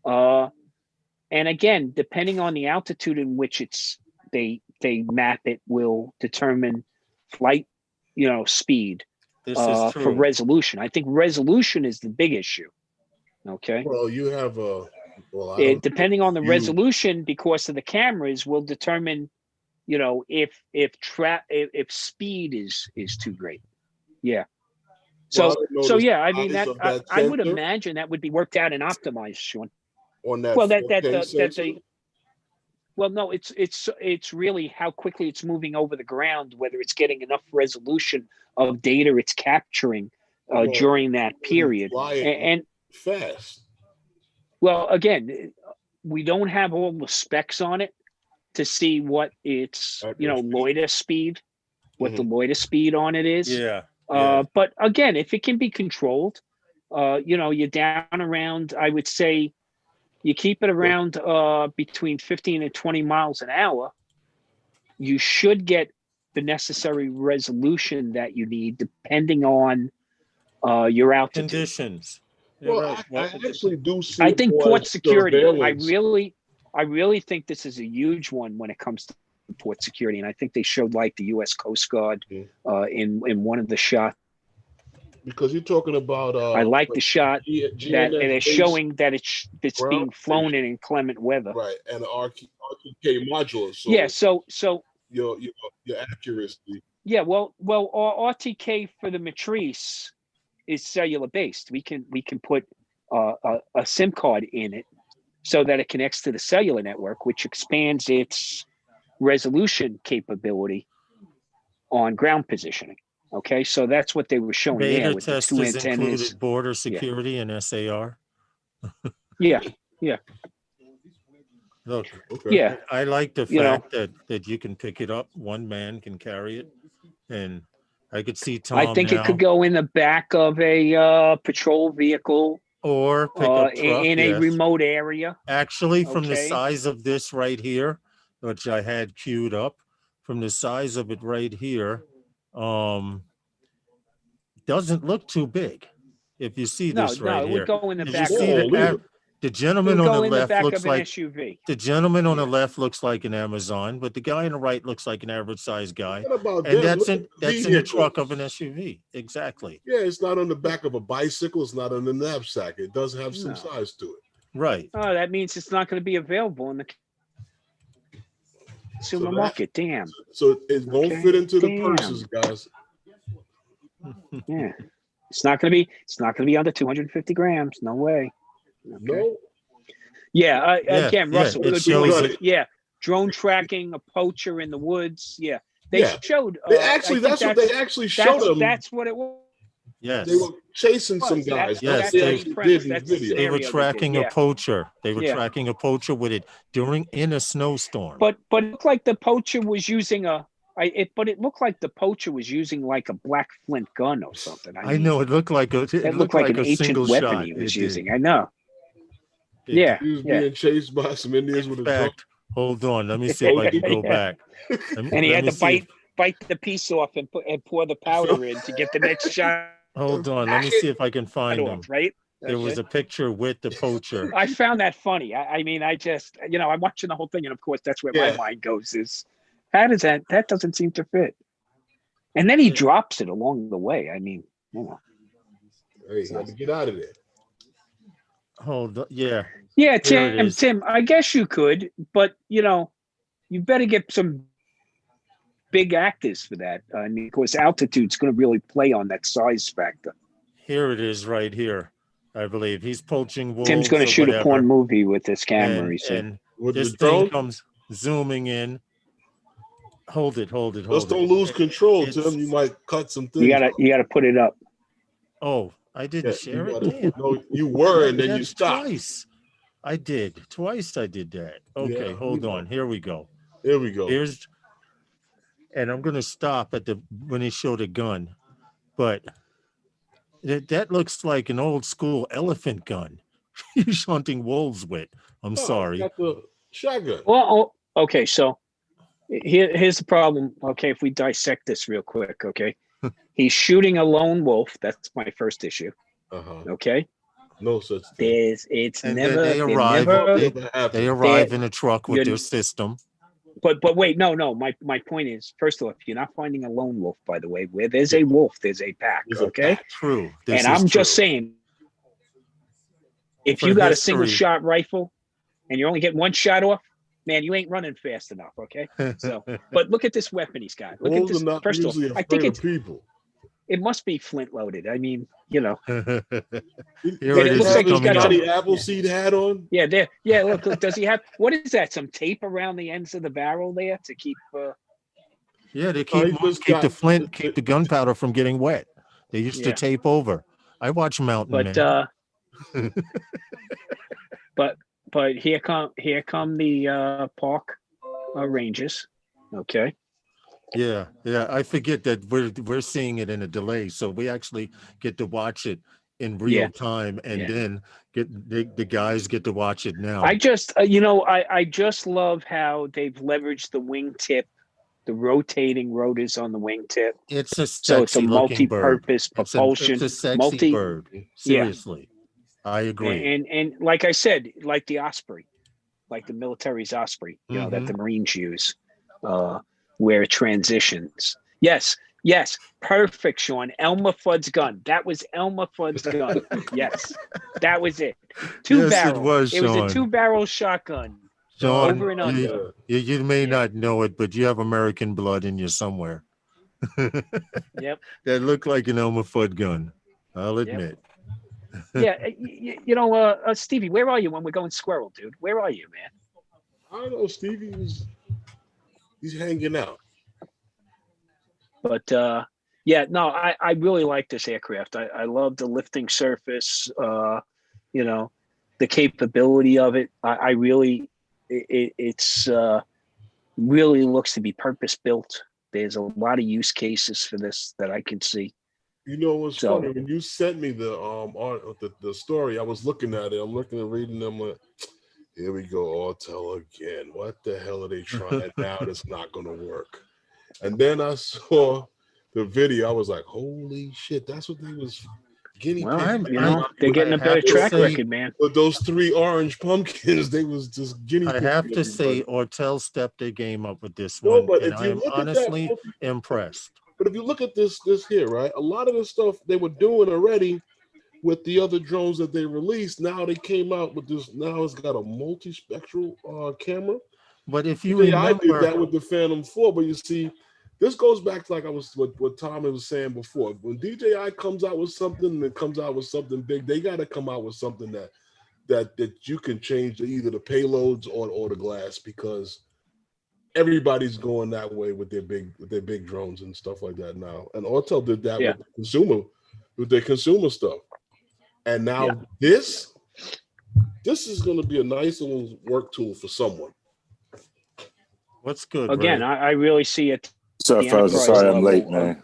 And again, depending on the altitude in which they map it will determine flight, speed. This is true. For resolution. I think resolution is the big issue. Okay. Well, you have depending on the resolution, because of the cameras, will determine, if speed is too great. Yeah. So yeah, I mean I would imagine that would be worked out and optimized, Sean. On that. Well, no, it's really how quickly it's moving over the ground, whether it's getting enough resolution of data it's capturing during that period. And fast. Well, again, we don't have all the specs on it. to see what its loiter speed, what the loiter speed on it is. Yeah. But again, if it can be controlled, you're down around, I would say you keep it around between 15 and 20 miles an hour, you should get the necessary resolution that you need depending on your altitude. Conditions. Well, I actually do see. I think port security. Surveillance. I really think this is a huge one when it comes to port security, and I think they showed like the U.S. Coast Guard in one of the shots. Because you're talking about. I like the shot that they're showing that it's being flown in inclement weather. Right, and the RTK module. So yeah, so your accuracy. Yeah, well, our RTK for the Matrice is cellular based. We can put a SIM card in it so that it connects to the cellular network, which expands its resolution capability on ground positioning. Okay, so that's what they were showing there with the two antennas. Included border security and SAR. Yeah. Look, yeah, I like the fact that you can pick it up. One man can carry it, and I could see Tom. I think it could go in the back of a patrol vehicle or pickup truck in a remote area. Actually, from the size of this right here, which I had queued up, from the size of it right here, doesn't look too big. If you see this right here, it would go in the back. The gentleman on the left looks like SUV. The gentleman on the left looks like an Amazon, but the guy on the right looks like an average size guy. And that's in the truck of an SUV. Exactly. Yeah, it's not on the back of a bicycle. It's not on the knapsack. It does have some size to it. Right. Oh, that means it's not going to be available in the consumer market. Damn. So it won't fit into the purses, guys. Yeah. It's not going to be under 250 grams. No way. Okay. No. Yeah. Again, Russell. It shows drone tracking, a poacher in the woods. Yeah. They showed. That's what they actually showed them. That's what it was. Yes. They were chasing some guys. Yes. They were tracking a poacher. They were tracking a poacher with it in a snowstorm. But it looked like the poacher was using it looked like the pocher was using like a black flint gun or something. I know it looked like an ancient weapon shot. He was using. I know. He was being chased by some Indians with a drum. Hold on, let me see if I can go back. And he had to bite the piece off and pour the powder in to get the next shot. Hold on, let me see if I can find him. Right. There was a picture with the poacher. I found that funny. I mean, I just, I'm watching the whole thing, and of course, that's where my mind goes is, how does that doesn't seem to fit. And then he drops it along the way. I mean, Hey, you got to get out of there. Hold on. Yeah. Yeah, Tim, I guess you could, but, you better get some big actors for that. I mean, of course, altitude's going to really play on that size factor. Here it is right here, I believe. He's poaching wolves. Tim's going to shoot a porn movie with this camera, he said. And this thing comes zooming in. Hold it. Just don't lose control, Tim. You might cut some things. You gotta put it up. Oh, I didn't share it. No, you were, and then you stopped. Twice. I did. Twice I did that. Okay, hold on. Here we go. And I'm gonna stop at when he showed a gun, but that looks like an old school elephant gun. He's hunting wolves with. I'm sorry. Got the shotgun. Well, okay, so. Here's the problem. Okay, if we dissect this real quick, okay, he's shooting a lone wolf. That's my first issue. Okay, no such thing. They arrive in a truck with their system. But wait, no. My point is, first of all, if you're not finding a lone wolf, by the way, where there's a wolf, there's a pack. Okay, true. And I'm just saying, if you got a single shot rifle and you're only getting one shot off, man, you ain't running fast enough, okay? So, but look at this weapon he's got. Look at this. First of all, I think it must be flint loaded. I mean, Here it looks like he's got the Appleseed hat on. Yeah, there. Yeah, look. Does he have? What is that? Some tape around the ends of the barrel there to keep. They keep the gunpowder from getting wet. They used to tape over. I watch Mountain Man. But here come the park ranges. Okay. Yeah, I forget that we're seeing it in a delay, so we actually get to watch it in real time, and then the guys get to watch it now. I just, I just love how they've leveraged the wingtip, the rotating rotors on the wingtip. It's a So it's a sexy looking bird. multi-purpose propulsion. It's a sexy bird. Seriously, I agree. And like I said, like the Osprey, like the military's Osprey, that the Marines use, where it transitions. Yes, perfect, Sean. Elmer Fudd's gun. That was Elmer Fudd's gun. Yes, that was it. Two barrel. It was a 2-barrel shotgun. Sean, over and under. You may not know it, but you have American blood in you somewhere. Yep. That looked like an Elmer Fudd gun. I'll admit. Stevie, where are you when we're going squirrel, dude? Where are you, man? I don't know. Stevie he's hanging out. But I really like this aircraft. I love the lifting surface, the capability of it. I really, it's really looks to be purpose built. There's a lot of use cases for this that I can see. You know what's funny? When you sent me the story, I was looking at it. I'm looking and reading them. Like, here we go, Autel again. What the hell are they trying now? That's not going to work. And then I saw the video. I was like, holy shit, that's what they was guinea pigs. They're getting a better track record, man. With those 3 orange pumpkins, they was just guinea pigs. I have to say, Autel stepped their game up with this one. But and I am honestly impressed. But if you look at this here, right, a lot of the stuff they were doing already with the other drones that they released, now they came out with this. Now it's got a multispectral camera. But if you remember, I did that with the Phantom 4. But you see, this goes back to like I was what Tommy was saying before. When DJI comes out with something and it comes out with something big, they got to come out with something that you can change either the payloads or the glass, because everybody's going that way with their big drones and stuff like that now. And Autel did that with their consumer stuff. And now this is going to be a nice little work tool for someone. What's good? Again, I really see it. Sorry, I'm late, man.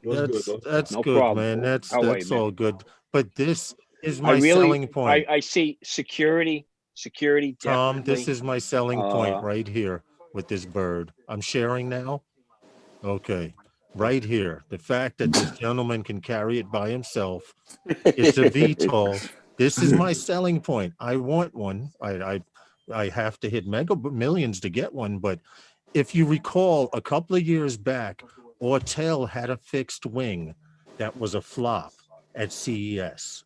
That's no good, problem. man. That's all good. But this is my selling point. I see security. Tom, definitely. this is my selling point right here with this bird. I'm sharing now. Okay. Right here. The fact that this gentleman can carry it by himself. It's a VTOL. This is my selling point. I want one. I have to hit mega millions to get one. But if you recall, a couple of years back, Autel had a fixed wing that was a flop at CES.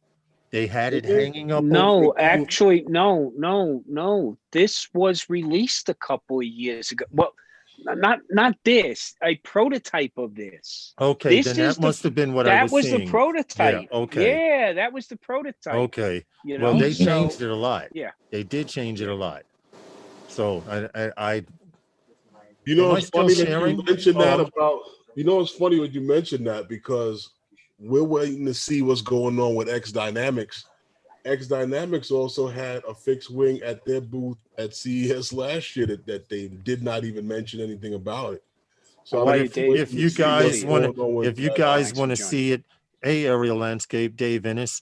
They had it hanging up. No. This was released a couple of years ago. Well, not this. A prototype of this. Okay, then that must have been what I was seeing. That was the prototype. Yeah, okay. Yeah, that was the prototype. Okay. Well, they changed it a lot. Yeah. They did change it a lot. So I it's funny that you mentioned that about. It's funny when you mentioned that, because we're waiting to see what's going on with X Dynamics. X Dynamics also had a fixed wing at their booth at CES last year that they did not even mention anything about it. So if you guys want to see it, hey, Aerial Landscape, Dave Ennis,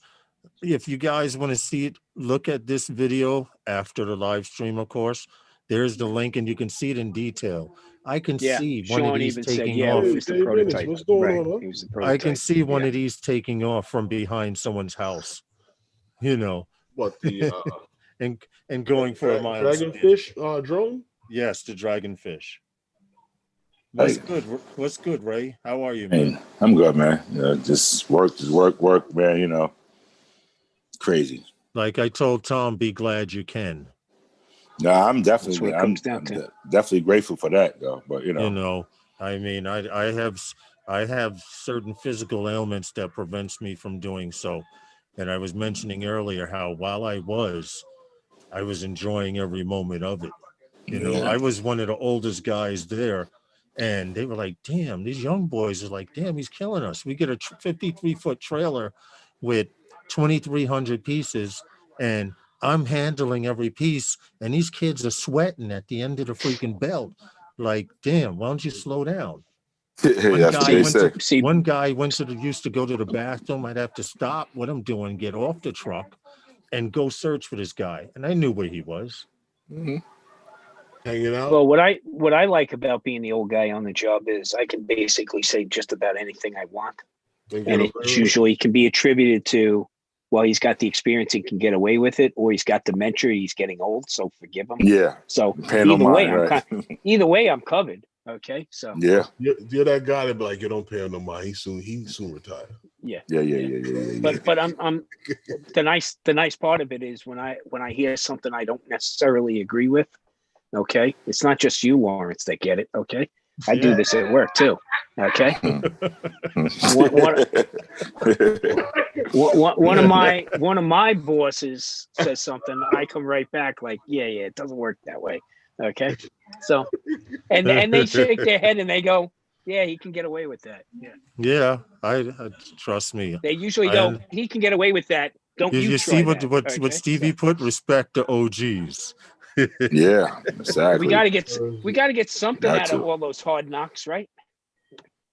if you guys want to see it, look at this video after the live stream, of course. There's the link, and you can see it in detail. I can see one of these taking off. What's going on? I can see one of these taking off from behind someone's house. What the and going for a mile. Dragonfish drone? Yes, the Dragonfish. What's good, Ray? How are you, man? Hey, I'm good, man. Just work, man. Crazy. Like I told Tom, be glad you can. No, I'm definitely grateful for that, though. But I mean, I have certain physical ailments that prevents me from doing so. And I was mentioning earlier how while I was enjoying every moment of it. I was one of the oldest guys there, and they were like, damn, these young boys are like, damn, he's killing us. We get a 53-foot trailer with 2,300 pieces, and I'm handling every piece, and these kids are sweating at the end of the freaking belt. Like, damn, why don't you slow down? That's what they say. One guy used to go to the bathroom. I'd have to stop what I'm doing, get off the truck, and go search for this guy. And I knew where he was. Mm-hmm. Hanging out. Well, what I like about being the old guy on the job is I can basically say just about anything I want, and it usually can be attributed to, well, he's got the experience, he can get away with it, or he's got dementia, he's getting old, so forgive him. Yeah. So either way, I'm covered. Okay, so yeah, you're that guy that be like, you don't pay him no mind. He soon retire. Yeah. But I'm the nice part of it is when I hear something I don't necessarily agree with. Okay, it's not just you, Lawrence, that get it. Okay, I do this at work too. Okay, one of my bosses says something, I come right back like, yeah, it doesn't work that way. Okay, so and they shake their head and they go, yeah, he can get away with that. Yeah, I trust me. They usually go, he can get away with that. Don't you see what Stevie put? Respect to OGs. Yeah, exactly. We got to get something out of all those hard knocks, right?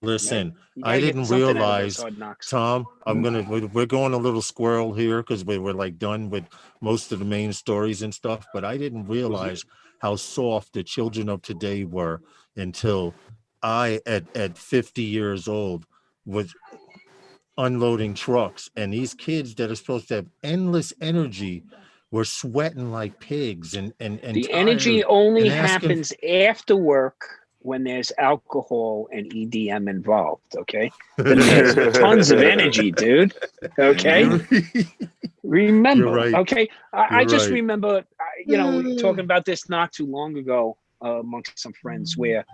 Listen, I didn't realize, Tom, we're going a little squirrel here because we're like done with most of the main stories and stuff, but I didn't realize how soft the children of today were until I, at 50 years old, was unloading trucks, and these kids that are supposed to have endless energy were sweating like pigs and the energy only happens after work when there's alcohol and EDM involved. Okay, then there's tons of energy, dude. Okay, remember. Right. Okay, I just remember, talking about this not too long ago amongst some friends where,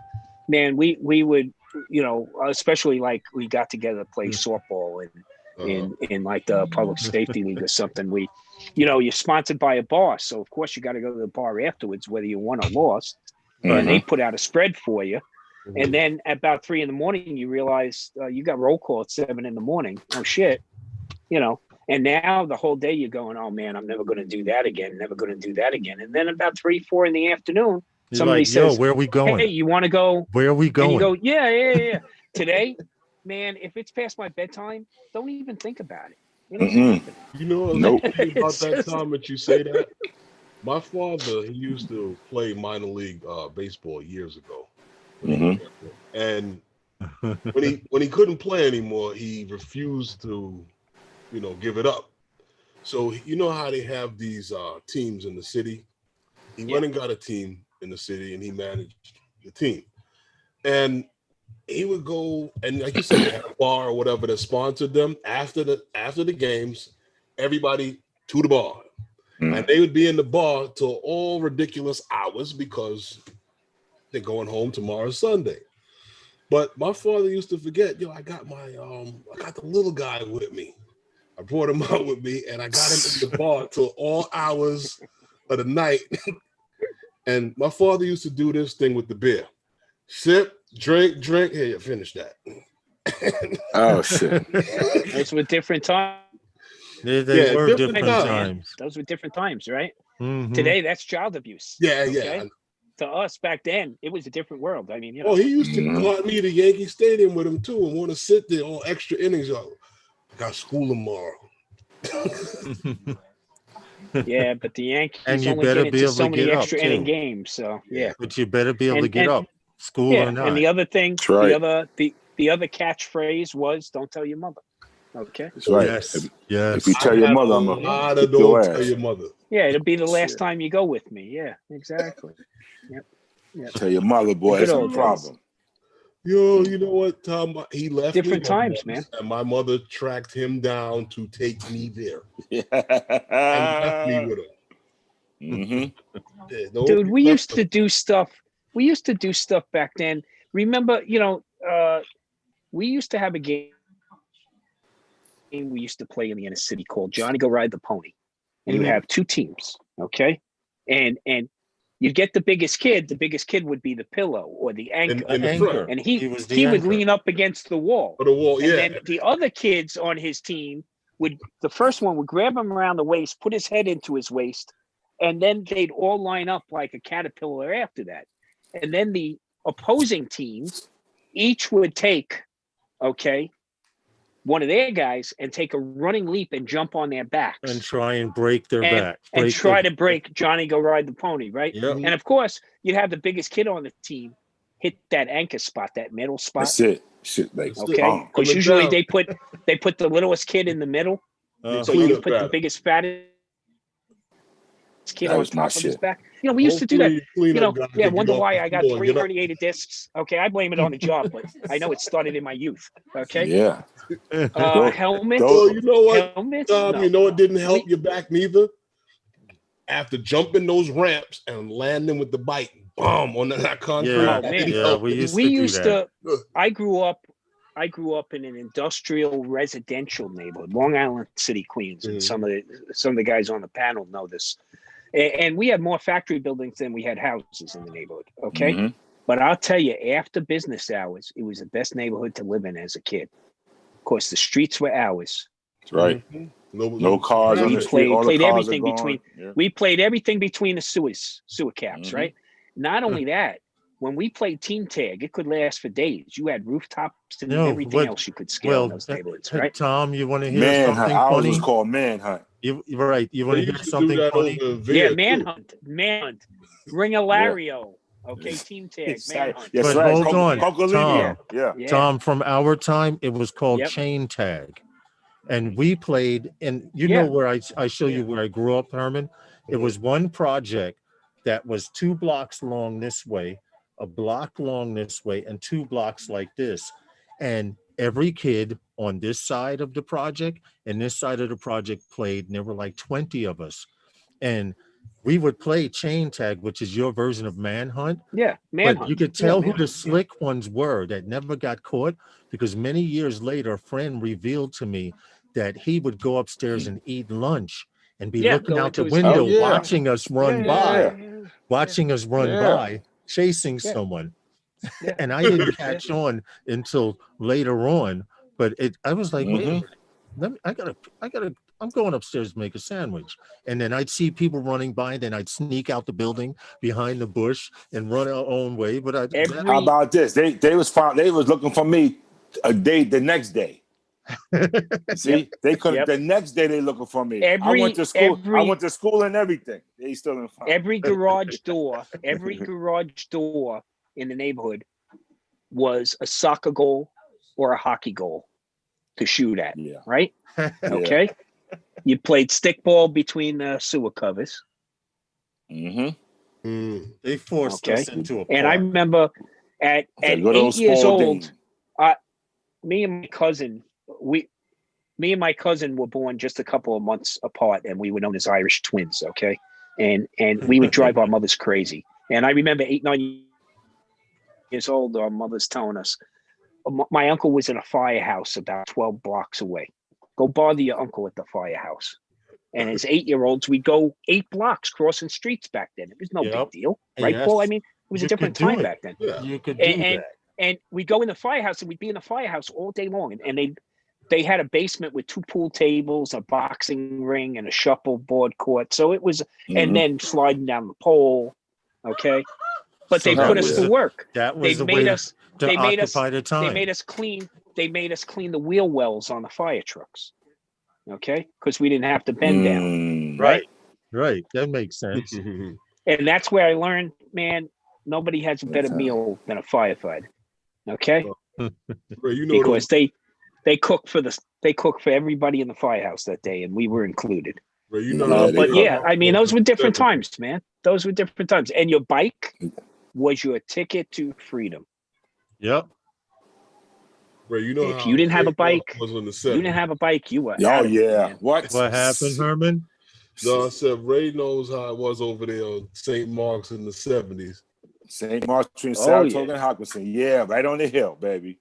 man, we would, especially like we got together to play softball in like the public safety league or something. You're sponsored by a bar, so of course you got to go to the bar afterwards, whether you won or lost. And they put out a spread for you. And then at about 3 a.m, you realize you got roll call at 7 a.m. Oh shit, And now the whole day you're going, oh man, I'm never going to do that again. Never going to do that again. And then about 3, 4 in the afternoon, somebody says, where are we going? Hey, you want to go? Where are we going? And you go, yeah. Today, man, if it's past my bedtime, don't even think about it. You know about that time that you say that? My father, he used to play minor league baseball years ago. And when he couldn't play anymore, he refused to, give it up. So you know how they have these teams in the city? He went and got a team in the city and he managed the team. And he would go, and like you said, they had a bar or whatever that sponsored them. After the games, everybody to the bar. And they would be in the bar till all ridiculous hours because they're going home tomorrow Sunday. But my father used to forget, I got I got the little guy with me. I brought him out with me and I got him in the bar till all hours of the night. And my father used to do this thing with the beer. Sip, drink. Hey, you finish that. Oh shit. Those were different times. They were different times. Those were different times, right? Mm-hmm. Today, that's child abuse. Yeah. To us back then, it was a different world. I mean, he used to call me to Yankee Stadium with him too, and want to sit there all extra innings. I got school tomorrow. Yeah, but the Yankees and you better be able so to many get extra up inning games. So yeah, but you better be able to get up, school or not. And the other thing, right. the other catchphrase was, "Don't tell your mother." Okay. That's right. Yes. If you tell your mother, I'm gonna don't tell your mother. Yeah, it'll be the last time you go with me. Yeah, exactly. Yep. Tell your mother, boy, it's a problem. Yo, you know what, Tom? He left different times, man. And my mother tracked him down to take me there. And left me with him. Dude, we used to do stuff. We used to do stuff back then. Remember, we used to have a game we used to play in the inner city called Johnny Go Ride the Pony. And you have 2 teams, okay? And you'd get the biggest kid. The biggest kid would be the pillow or the anchor. And he would lean up against the wall. Or the wall, and then the other kids on his team the first one would grab him around the waist, put his head into his waist, and then they'd all line up like a caterpillar after that. And then the opposing team each would take, one of their guys and take a running leap and jump on their backs. And try and break their back. And try to break Johnny Go Ride the Pony, right? Yep. And of course, you'd have the biggest kid on the team hit that anchor spot, that middle spot. That's it. Shit, like, okay, because usually they put the littlest kid in the middle, so you put the biggest fattest kid on top of his back. You know, we used to do that. Wonder why I got 3 herniated discs. Okay, I blame it on the job, but I know it started in my youth. Okay. Yeah. Helmets. You know what? Helmets. You know what didn't help your back neither? After jumping those ramps and landing with the bike, boom, on that concrete. Yeah, man. Yeah, we used to. I grew up in an industrial residential neighborhood, Long Island City, Queens, and some of the guys on the panel know this. And we had more factory buildings than we had houses in the neighborhood. Okay, but I'll tell you, after business hours, it was the best neighborhood to live in as a kid. Of course, the streets were ours. That's right. No cars on the street. Played everything between. Yeah. We played everything between the sewer caps, right? Not only that, when we played team tag, it could last for days. You had rooftops and everything else you could scale in those neighborhoods, right? Tom, you want to hear something funny? Ours was called Manhunt. You're right. You want to hear something funny? Yeah, Manhunt. Bring a Lario. Okay, team tag. Manhunt. Yes, but hold on, Tom. Yeah. Tom, from our time, it was called chain tag. And we played, and you know where I show you where I grew up, Herman. It was one project that was 2 blocks long this way, a block long this way, and 2 blocks like this. And every kid on this side of the project and this side of the project played, and there were like 20 of us. And we would play chain tag, which is your version of manhunt. Yeah, manhunt. But you could tell who the slick ones were that never got caught, because many years later, a friend revealed to me that he would go upstairs and eat lunch and be looking out the window, watching us run by, chasing someone. And I didn't catch on until later on. But I was like, wait, I'm going upstairs to make a sandwich. And then I'd see people running by, and then I'd sneak out the building behind the bush and run our own way. But how about this? They was looking for me the next day. See, they could. The next day they looking for me. I went to school. I went to school and everything. They still didn't find every garage door in the neighborhood was a soccer goal or a hockey goal to shoot at. Yeah. Right. Okay. You played stickball between the sewer covers. They forced us into a park. And I remember at 8 years old, me and my cousin were born just a couple of months apart, and we were known as Irish twins. Okay. And we would drive our mothers crazy. And I remember 8, 9 years old, our mothers telling us, my uncle was in a firehouse about 12 blocks away. Go bother your uncle at the firehouse. And as 8-year-olds, we'd go 8 blocks crossing streets back then. It was no big deal, right, Paul? I mean, it was a different time back then. Yeah. You could do that. And we'd go in the firehouse, and we'd be in the firehouse all day long. And they had a basement with 2 pool tables, a boxing ring, and a shuffleboard court. So it was, and then sliding down the pole. Okay. But they put us to work. That was They made us clean the wheel wells on the fire trucks. Okay, because we didn't have to bend down. Right. That makes sense. And that's where I learned, man, nobody has a better meal than a firefighter. Okay, because they cook for everybody in the firehouse that day, and we were included. But yeah, I mean, those were different times, man. Those were different times, and your bike was your ticket to freedom. Yep. Ray, if you didn't have a bike, you were. Oh yeah. What happened, Herman? No, I said Ray knows how it was over there on St. Mark's in the 70s. St. Mark's between Saratoga and Hopkinton. Yeah, right on the hill, baby.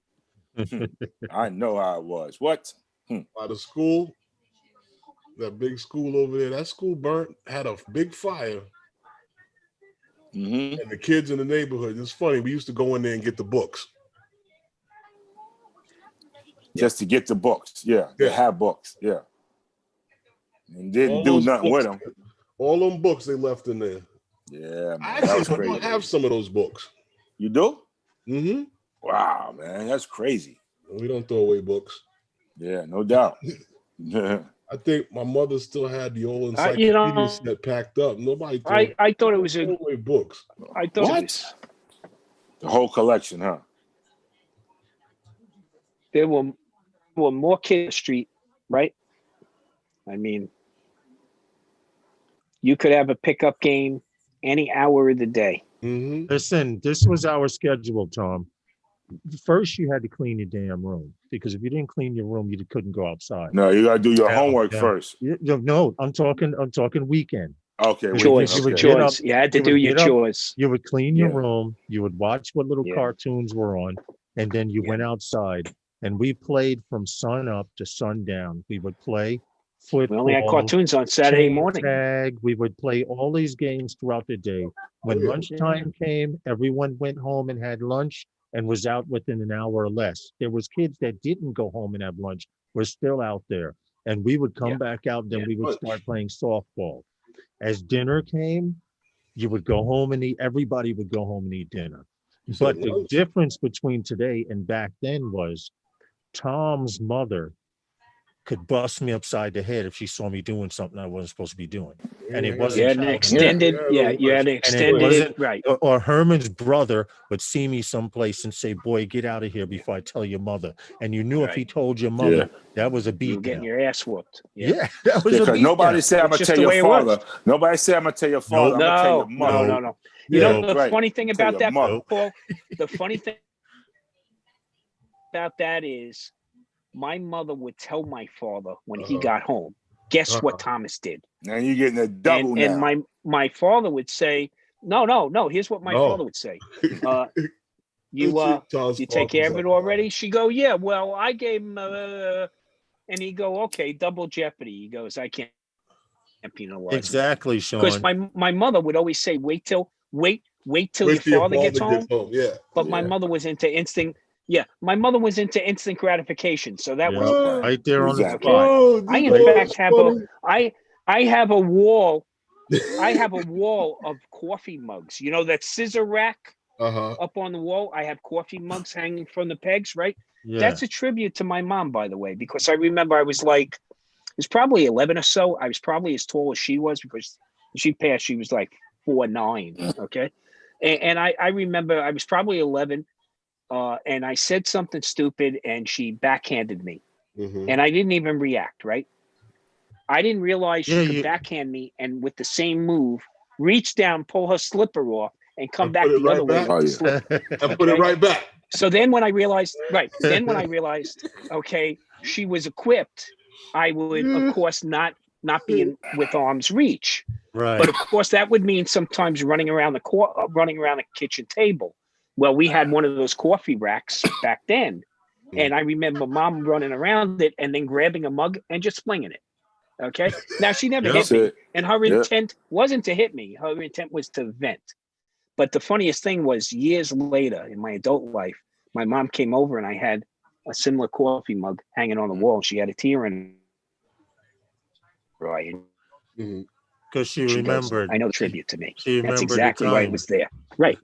I know how it was. What? By the school, that big school over there, that school had a big fire. And the kids in the neighborhood, it's funny, we used to go in there and get the books. Just to get the books. Yeah. They have books. Yeah. and didn't do nothing with them. All them books they left in there. Yeah, man. I actually have some of those books. You do? Mm-hmm. Wow, man, that's crazy. We don't throw away books. Yeah, no doubt. I think my mother still had the old encyclopedia set packed up. Nobody threw I thought it was away books. I thought it was the whole collection, huh? There were more kids on the street, right? I mean, you could have a pickup game any hour of the day. Mm-hmm. Listen, this was our schedule, Tom. First, you had to clean your damn room, because if you didn't clean your room, you couldn't go outside. No, you gotta do your homework first. No, I'm talking weekend. Okay, chores. You had to do your chores. You would clean your room. You would watch what little cartoons were on, and then you went outside. And we played from sun up to sundown. We would play football. We only had cartoons on Saturday morning. Tag. We would play all these games throughout the day. When lunchtime came, everyone went home and had lunch and was out within an hour or less. There was kids that didn't go home and have lunch, were still out there. And we would come back out, then we would start playing softball. As dinner came, you would go home and eat. Everybody would go home and eat dinner. But the difference between today and back then was Tom's mother could bust me upside the head if she saw me doing something I wasn't supposed to be doing. And it wasn't. You had an extended, right. Or Herman's brother would see me someplace and say, "Boy, get out of here before I tell your mother." And you knew if he told your mother, that was a beat. You were getting your ass whooped. Yeah, that was a beat. Nobody said I'm gonna tell your father. Nobody said I'm gonna tell your father. I'm gonna tell your mother. No. You know the funny thing about that, Paul? The funny thing about that is my mother would tell my father when he got home, guess what Thomas did? Now you're getting a double and my father would say, no, here's what my father would say. You take care of it already? She go, yeah, well, I gave him and he go, okay, double jeopardy. He goes, I can't penalize him. Exactly, Sean. Because my mother would always say, wait till your father gets home. Yeah. But my mother was into instinct. Yeah, my mother was into instant gratification, so that was right there on the spot. Oh, I in fact have I have a wall. I have a wall of coffee mugs. You know that scissor rack up on the wall. I have coffee mugs hanging from the pegs. Right. Yeah. That's a tribute to my mom, by the way, because I remember I was probably 11 or so. I was probably as tall as she was because she passed. She was like 4'9". Okay, and I remember I was probably 11. And I said something stupid and she backhanded me and I didn't even react, right? I didn't realize she could backhand me and with the same move, reach down, pull her slipper off and come back the other way with the slipper. And put it right back. So then when I realized, okay, she was equipped, I would, of course, not be with arm's reach. Right. But of course, that would mean sometimes running around the kitchen table. Well, we had one of those coffee racks back then. And I remember mom running around it and then grabbing a mug and just flinging it. Okay. Now she never hit me. And her intent wasn't to hit me. Her intent was to vent. But the funniest thing was years later in my adult life, my mom came over and I had a similar coffee mug hanging on the wall. She had a tear in it. Right. Because she remembered. Goes, I know the tribute to me. She That's exactly why it was there. Right.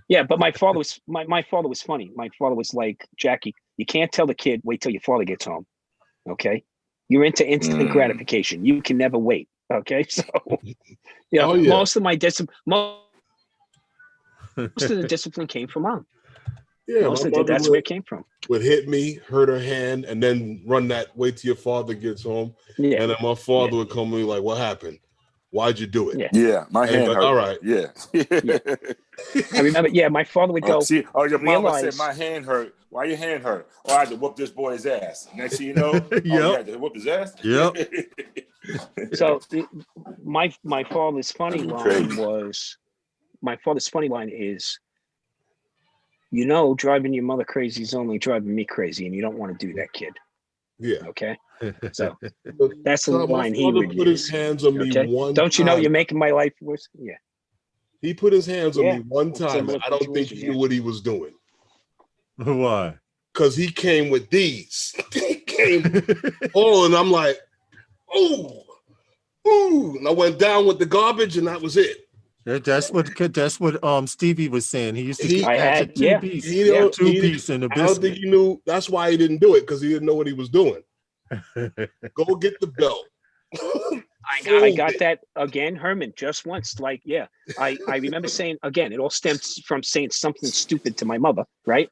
Yeah, but my father was my father was funny. My father was like, Jackie, you can't tell the kid, wait till your father gets home. Okay. You're into instant gratification. You can never wait. Okay. So most of my most of the discipline came from mom. Yeah, most of it, that's where it came from. Would hit me, hurt her hand, and then run that wait till your father gets home. Yeah. And then my father would come to me like, what happened? Why'd you do it? Yeah, my hand hurt. All right. Yeah. I remember, my father would go. Your mom would say, my hand hurt. Why your hand hurt? Oh, I had to whoop this boy's ass. Next thing you know, you had to whoop his ass? Yep. So my father's funny line is, driving your mother crazy is only driving me crazy, and you don't want to do that, kid. Yeah. Okay. So that's the line he would put his hands on me one Don't you know you're making my life worse? Yeah. He put his hands on me one time, and I don't think he knew what he was doing. Why? Because he came with these. He came and I'm like, oh. Ooh, and I went down with the garbage, and that was it. That's what Stevie was saying. He used to catch a two-piece in the biscuit. I don't think he knew. That's why he didn't do it, because he didn't know what he was doing. Go get the belt. I got that again, Herman, just once. Like, yeah, I remember saying, again, it all stems from saying something stupid to my mother, right?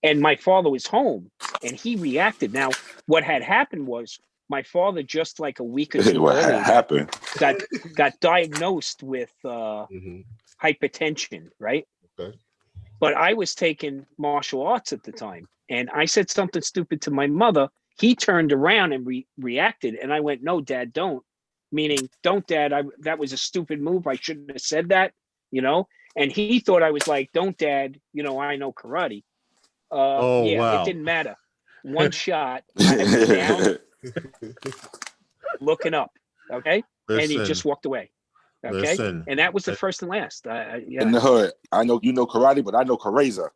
And my father was home, and he reacted. Now, what had happened was my father, just like a week or two earlier, got diagnosed with hypertension, right? Okay. But I was taking martial arts at the time, and I said something stupid to my mother. He turned around and reacted, and I went, "No, Dad, don't." Meaning, "Don't, Dad. That was a stupid move. I shouldn't have said that." And he thought I was like, "Don't, Dad. I know karate." Wow. It didn't matter. One shot, I was down, looking up, okay? And he just walked away, okay? And that was the first and last. In the hood, I know you know karate, but I know Kareza.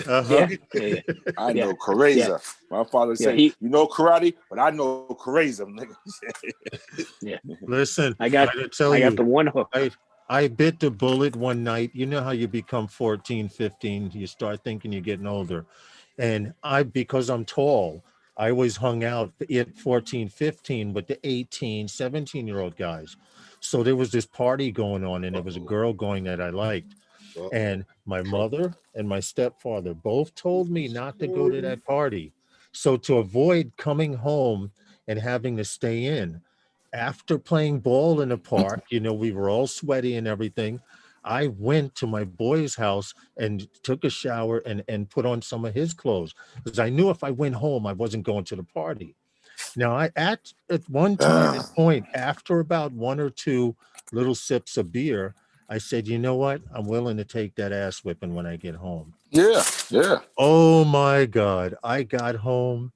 Yeah. I know Kareza. Yeah. My father said, "You know karate, but I know Kareza." Listen, I got the one hook. I bit the bullet one night. You know how you become 14, 15, you start thinking you're getting older. And because I'm tall, I always hung out at 14, 15 with the 18, 17-year-old guys. So there was this party going on, and there was a girl going that I liked. And my mother and my stepfather both told me not to go to that party. So to avoid coming home and having to stay in, after playing ball in the park, we were all sweaty and everything, I went to my boy's house and took a shower and put on some of his clothes, because I knew if I went home, I wasn't going to the party. Now, at one time point, after about one or two little sips of beer, I said, "You know what? I'm willing to take that ass whipping when I get home." Yeah. Oh my God. I got home.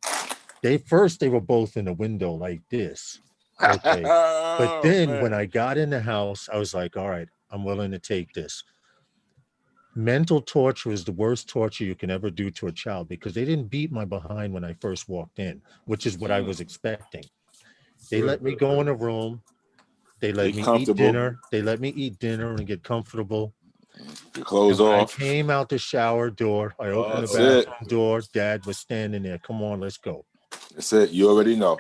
They were both in the window like this. Okay. But then when I got in the house, I was like, all right, I'm willing to take this. Mental torture is the worst torture you can ever do to a child, because they didn't beat my behind when I first walked in, which is what I was expecting. They let me go in a room. They let me eat dinner. They let me eat dinner and get comfortable. Your clothes off. I came out the shower door. I opened the bathroom door. Dad was standing there. "Come on, let's go." That's it. You already know.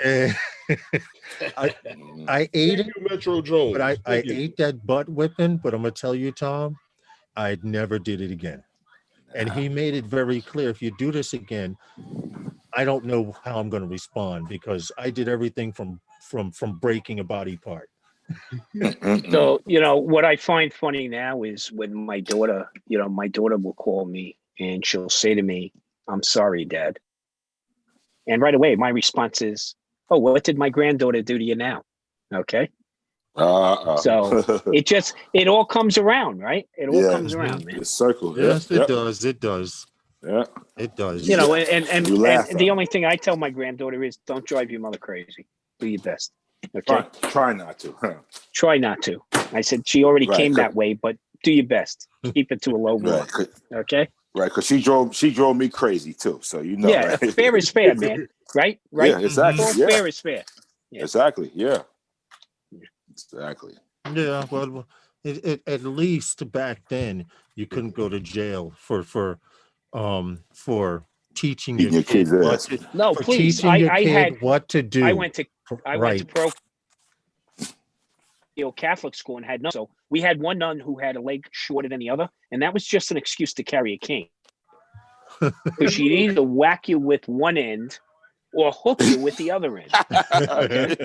I ate it, Metro Jones. But I ate that butt whipping. But I'm gonna tell you, Tom, I never did it again. And he made it very clear: if you do this again, I don't know how I'm going to respond, because I did everything from breaking a body part. So, what I find funny now is when my daughter will call me and she'll say to me, "I'm sorry, Dad." And right away, my response is, "Oh, what did my granddaughter do to you now?" Okay. So it all comes around, right? It all comes around, man. The circle. Yes, it does. It does. Yeah, it does. And the only thing I tell my granddaughter is, don't drive your mother crazy. Do your best. Okay. Try not to. Try not to. I said she already came that way, but do your best. Keep it to a low roar. Okay. Right, because she drove me crazy too. So Yeah, right? Fair is fair, man. Right. Yeah, exactly. Yeah. Fair is fair. Yeah. Exactly. Yeah. Exactly. Yeah. Well, at least back then you couldn't go to jail for teaching your kid what to, no, please. Teaching your kid what to do. I went to Catholic school and had none. So we had one nun who had a leg shorter than the other, and that was just an excuse to carry a cane. Because she'd either whack you with one end or hook you with the other end. Okay?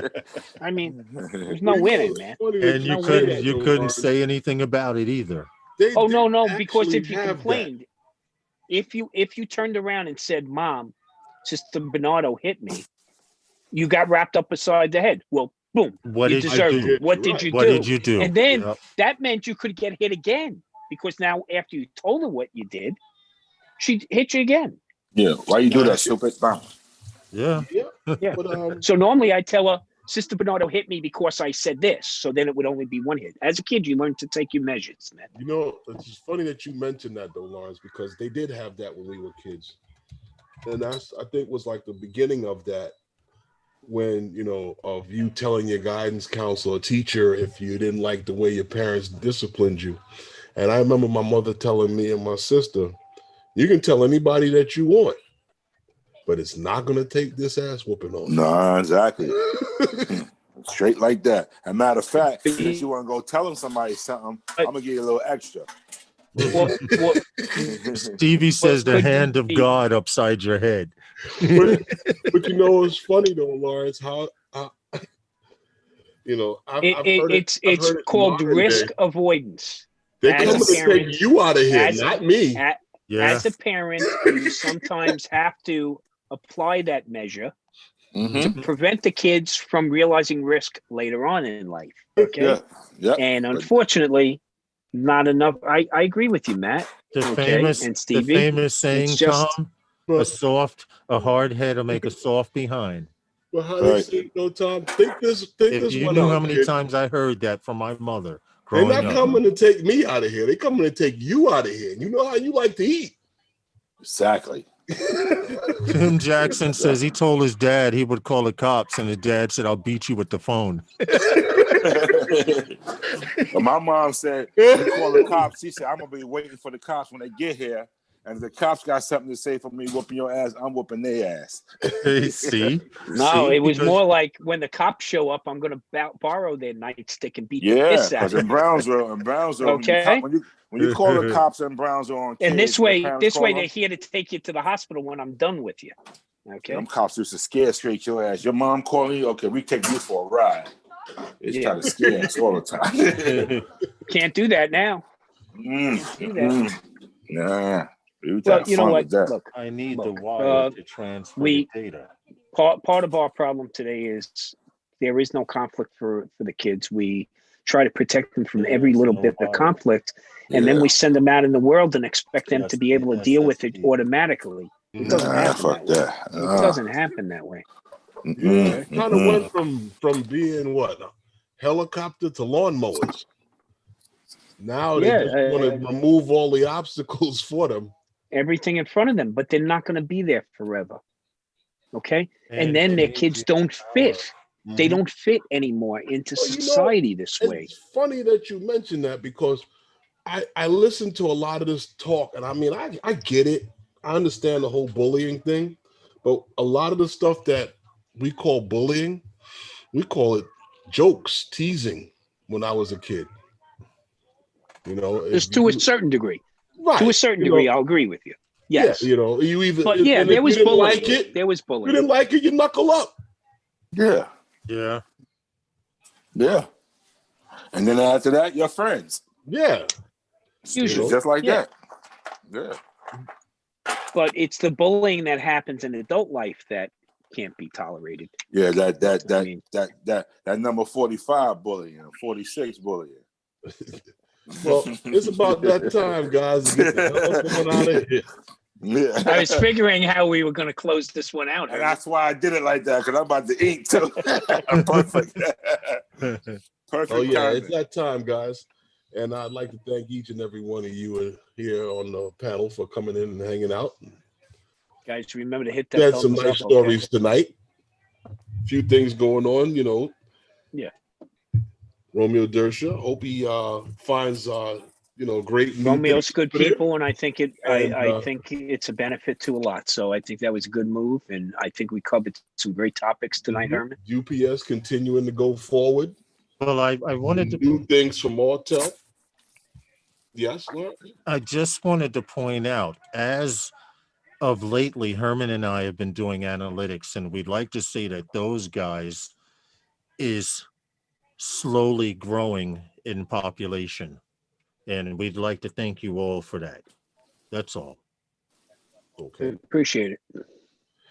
I mean, there's no winning, man. And you couldn't say anything about it either. No, because if you complained, if you turned around and said, "Mom, Sister Bernardo hit me," you got wrapped up beside the head. Well, boom. What did you do? And then that meant you could get hit again, because now after you told her what you did, she hit you again. Yeah. Why you do that, stupid? Yeah. But, so normally I tell her, "Sister Bernardo hit me because I said this," so then it would only be one hit. As a kid, you learn to take your measures, man. It's funny that you mentioned that though, Lawrence, because they did have that when we were kids, and I think was like the beginning of that. when, you know, of you telling your guidance counselor or teacher if you didn't like the way your parents disciplined you. And I remember my mother telling me and my sister, you can tell anybody that you want, but it's not going to take this ass whooping on you. No, exactly. Straight like that. As a matter of fact, if you want to go telling somebody something, I'm going to give you a little extra. Stevie says the hand of God upside your head. But you know, it's funny though, Lawrence, how you know, it's called risk avoidance. They're coming to take you out of here, not me. As a parent, you sometimes have to apply that measure to prevent the kids from realizing risk later on in life. Okay. Yeah. And unfortunately, not enough. I agree with you, Matt. The famous saying, Tom, a hard head will make a soft behind. Well, how they say, no, Tom? Think this if you knew how many times I heard that from my mother. They're not coming to take me out of here. They're coming to take you out of here. You know how you like to eat. Exactly. Tim Jackson says he told his dad he would call the cops, and his dad said, I'll beat you with the phone. My mom said, you call the cops. She said, I'm going to be waiting for the cops when they get here. And if the cops got something to say for me whooping your ass, I'm whooping their ass. See? No, it was more like when the cops show up, I'm going to borrow their nightstick and beat the piss out of them. In Brownsville, okay. When you call the cops in Brownsville on kids, and this way they're here to take you to the hospital when I'm done with you. Okay. Them cops used to scare straight your ass. Your mom calling you? Okay, we take you for a ride. It's trying to scare us all the time. Can't do that now. Nah. Well, you know what? Look, I need the wire to transfer the data. Part of our problem today is there is no conflict for the kids. We try to protect them from every little bit of conflict, and then we send them out in the world and expect them to be able to deal with it automatically. It doesn't happen that way. It doesn't happen that way. It kind of went from being a helicopter to lawnmowers. Now they just want to remove all the obstacles for them. Everything in front of them, but they're not going to be there forever. Okay? And then their kids don't fit. They don't fit anymore into society this way. It's funny that you mentioned that because I listen to a lot of this talk, and I mean, I get it. I understand the whole bullying thing, but a lot of the stuff that we call bullying, we call it jokes, teasing when I was a kid. You know, just to a certain degree. Right. To a certain degree, I'll agree with you. Yes. Yeah, you know, you either there was bullying. There was bullying. You didn't like it, you knuckle up. Yeah. Yeah. Yeah. And then after that, you're friends. Yeah. Usually. Just like that. Yeah. But it's the bullying that happens in adult life that can't be tolerated. Yeah, that number 45 bullying, 46 bullying. Well, it's about that time, guys, to get the hell out of here. Yeah. I was figuring how we were going to close this one out. And that's why I did it like that, because I'm about to eat too. Perfect. Perfect. Oh, yeah, it's that time, guys. And I'd like to thank each and every one of you here on the panel for coming in and hanging out. Guys, remember to hit that. We had some nice stories tonight. A few things going on, you know. Yeah. Romeo Dersha. Hope he finds great. Romeo's good people, and I think I think it's a benefit to a lot. So I think that was a good move, and I think we covered some great topics tonight, Herman. UPS continuing to go forward. Well, I wanted to do things from Autel. Yes, Lord. I just wanted to point out, as of lately, Herman and I have been doing analytics, and we'd like to say that those guys is slowly growing in population, and we'd like to thank you all for that. That's all. Okay, appreciate it.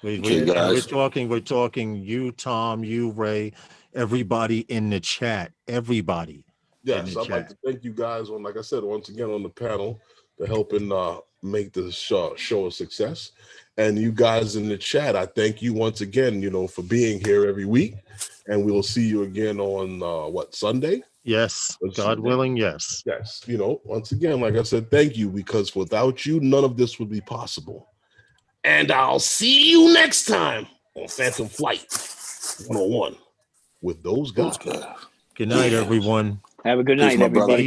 We're talking you, Tom, you, Ray, everybody in the chat, everybody. Yes, I'd like to thank you guys like I said, once again on the panel to helping make this show a success. And you guys in the chat, I thank you once again, for being here every week. And we will see you again on Sunday? Yes, God willing, yes. Yes, once again, like I said, thank you, because without you, none of this would be possible. And I'll see you next time on Phantom Flight. one-on-one with those guys. Good night, everyone. Have a good night, Peace, my brother. everybody.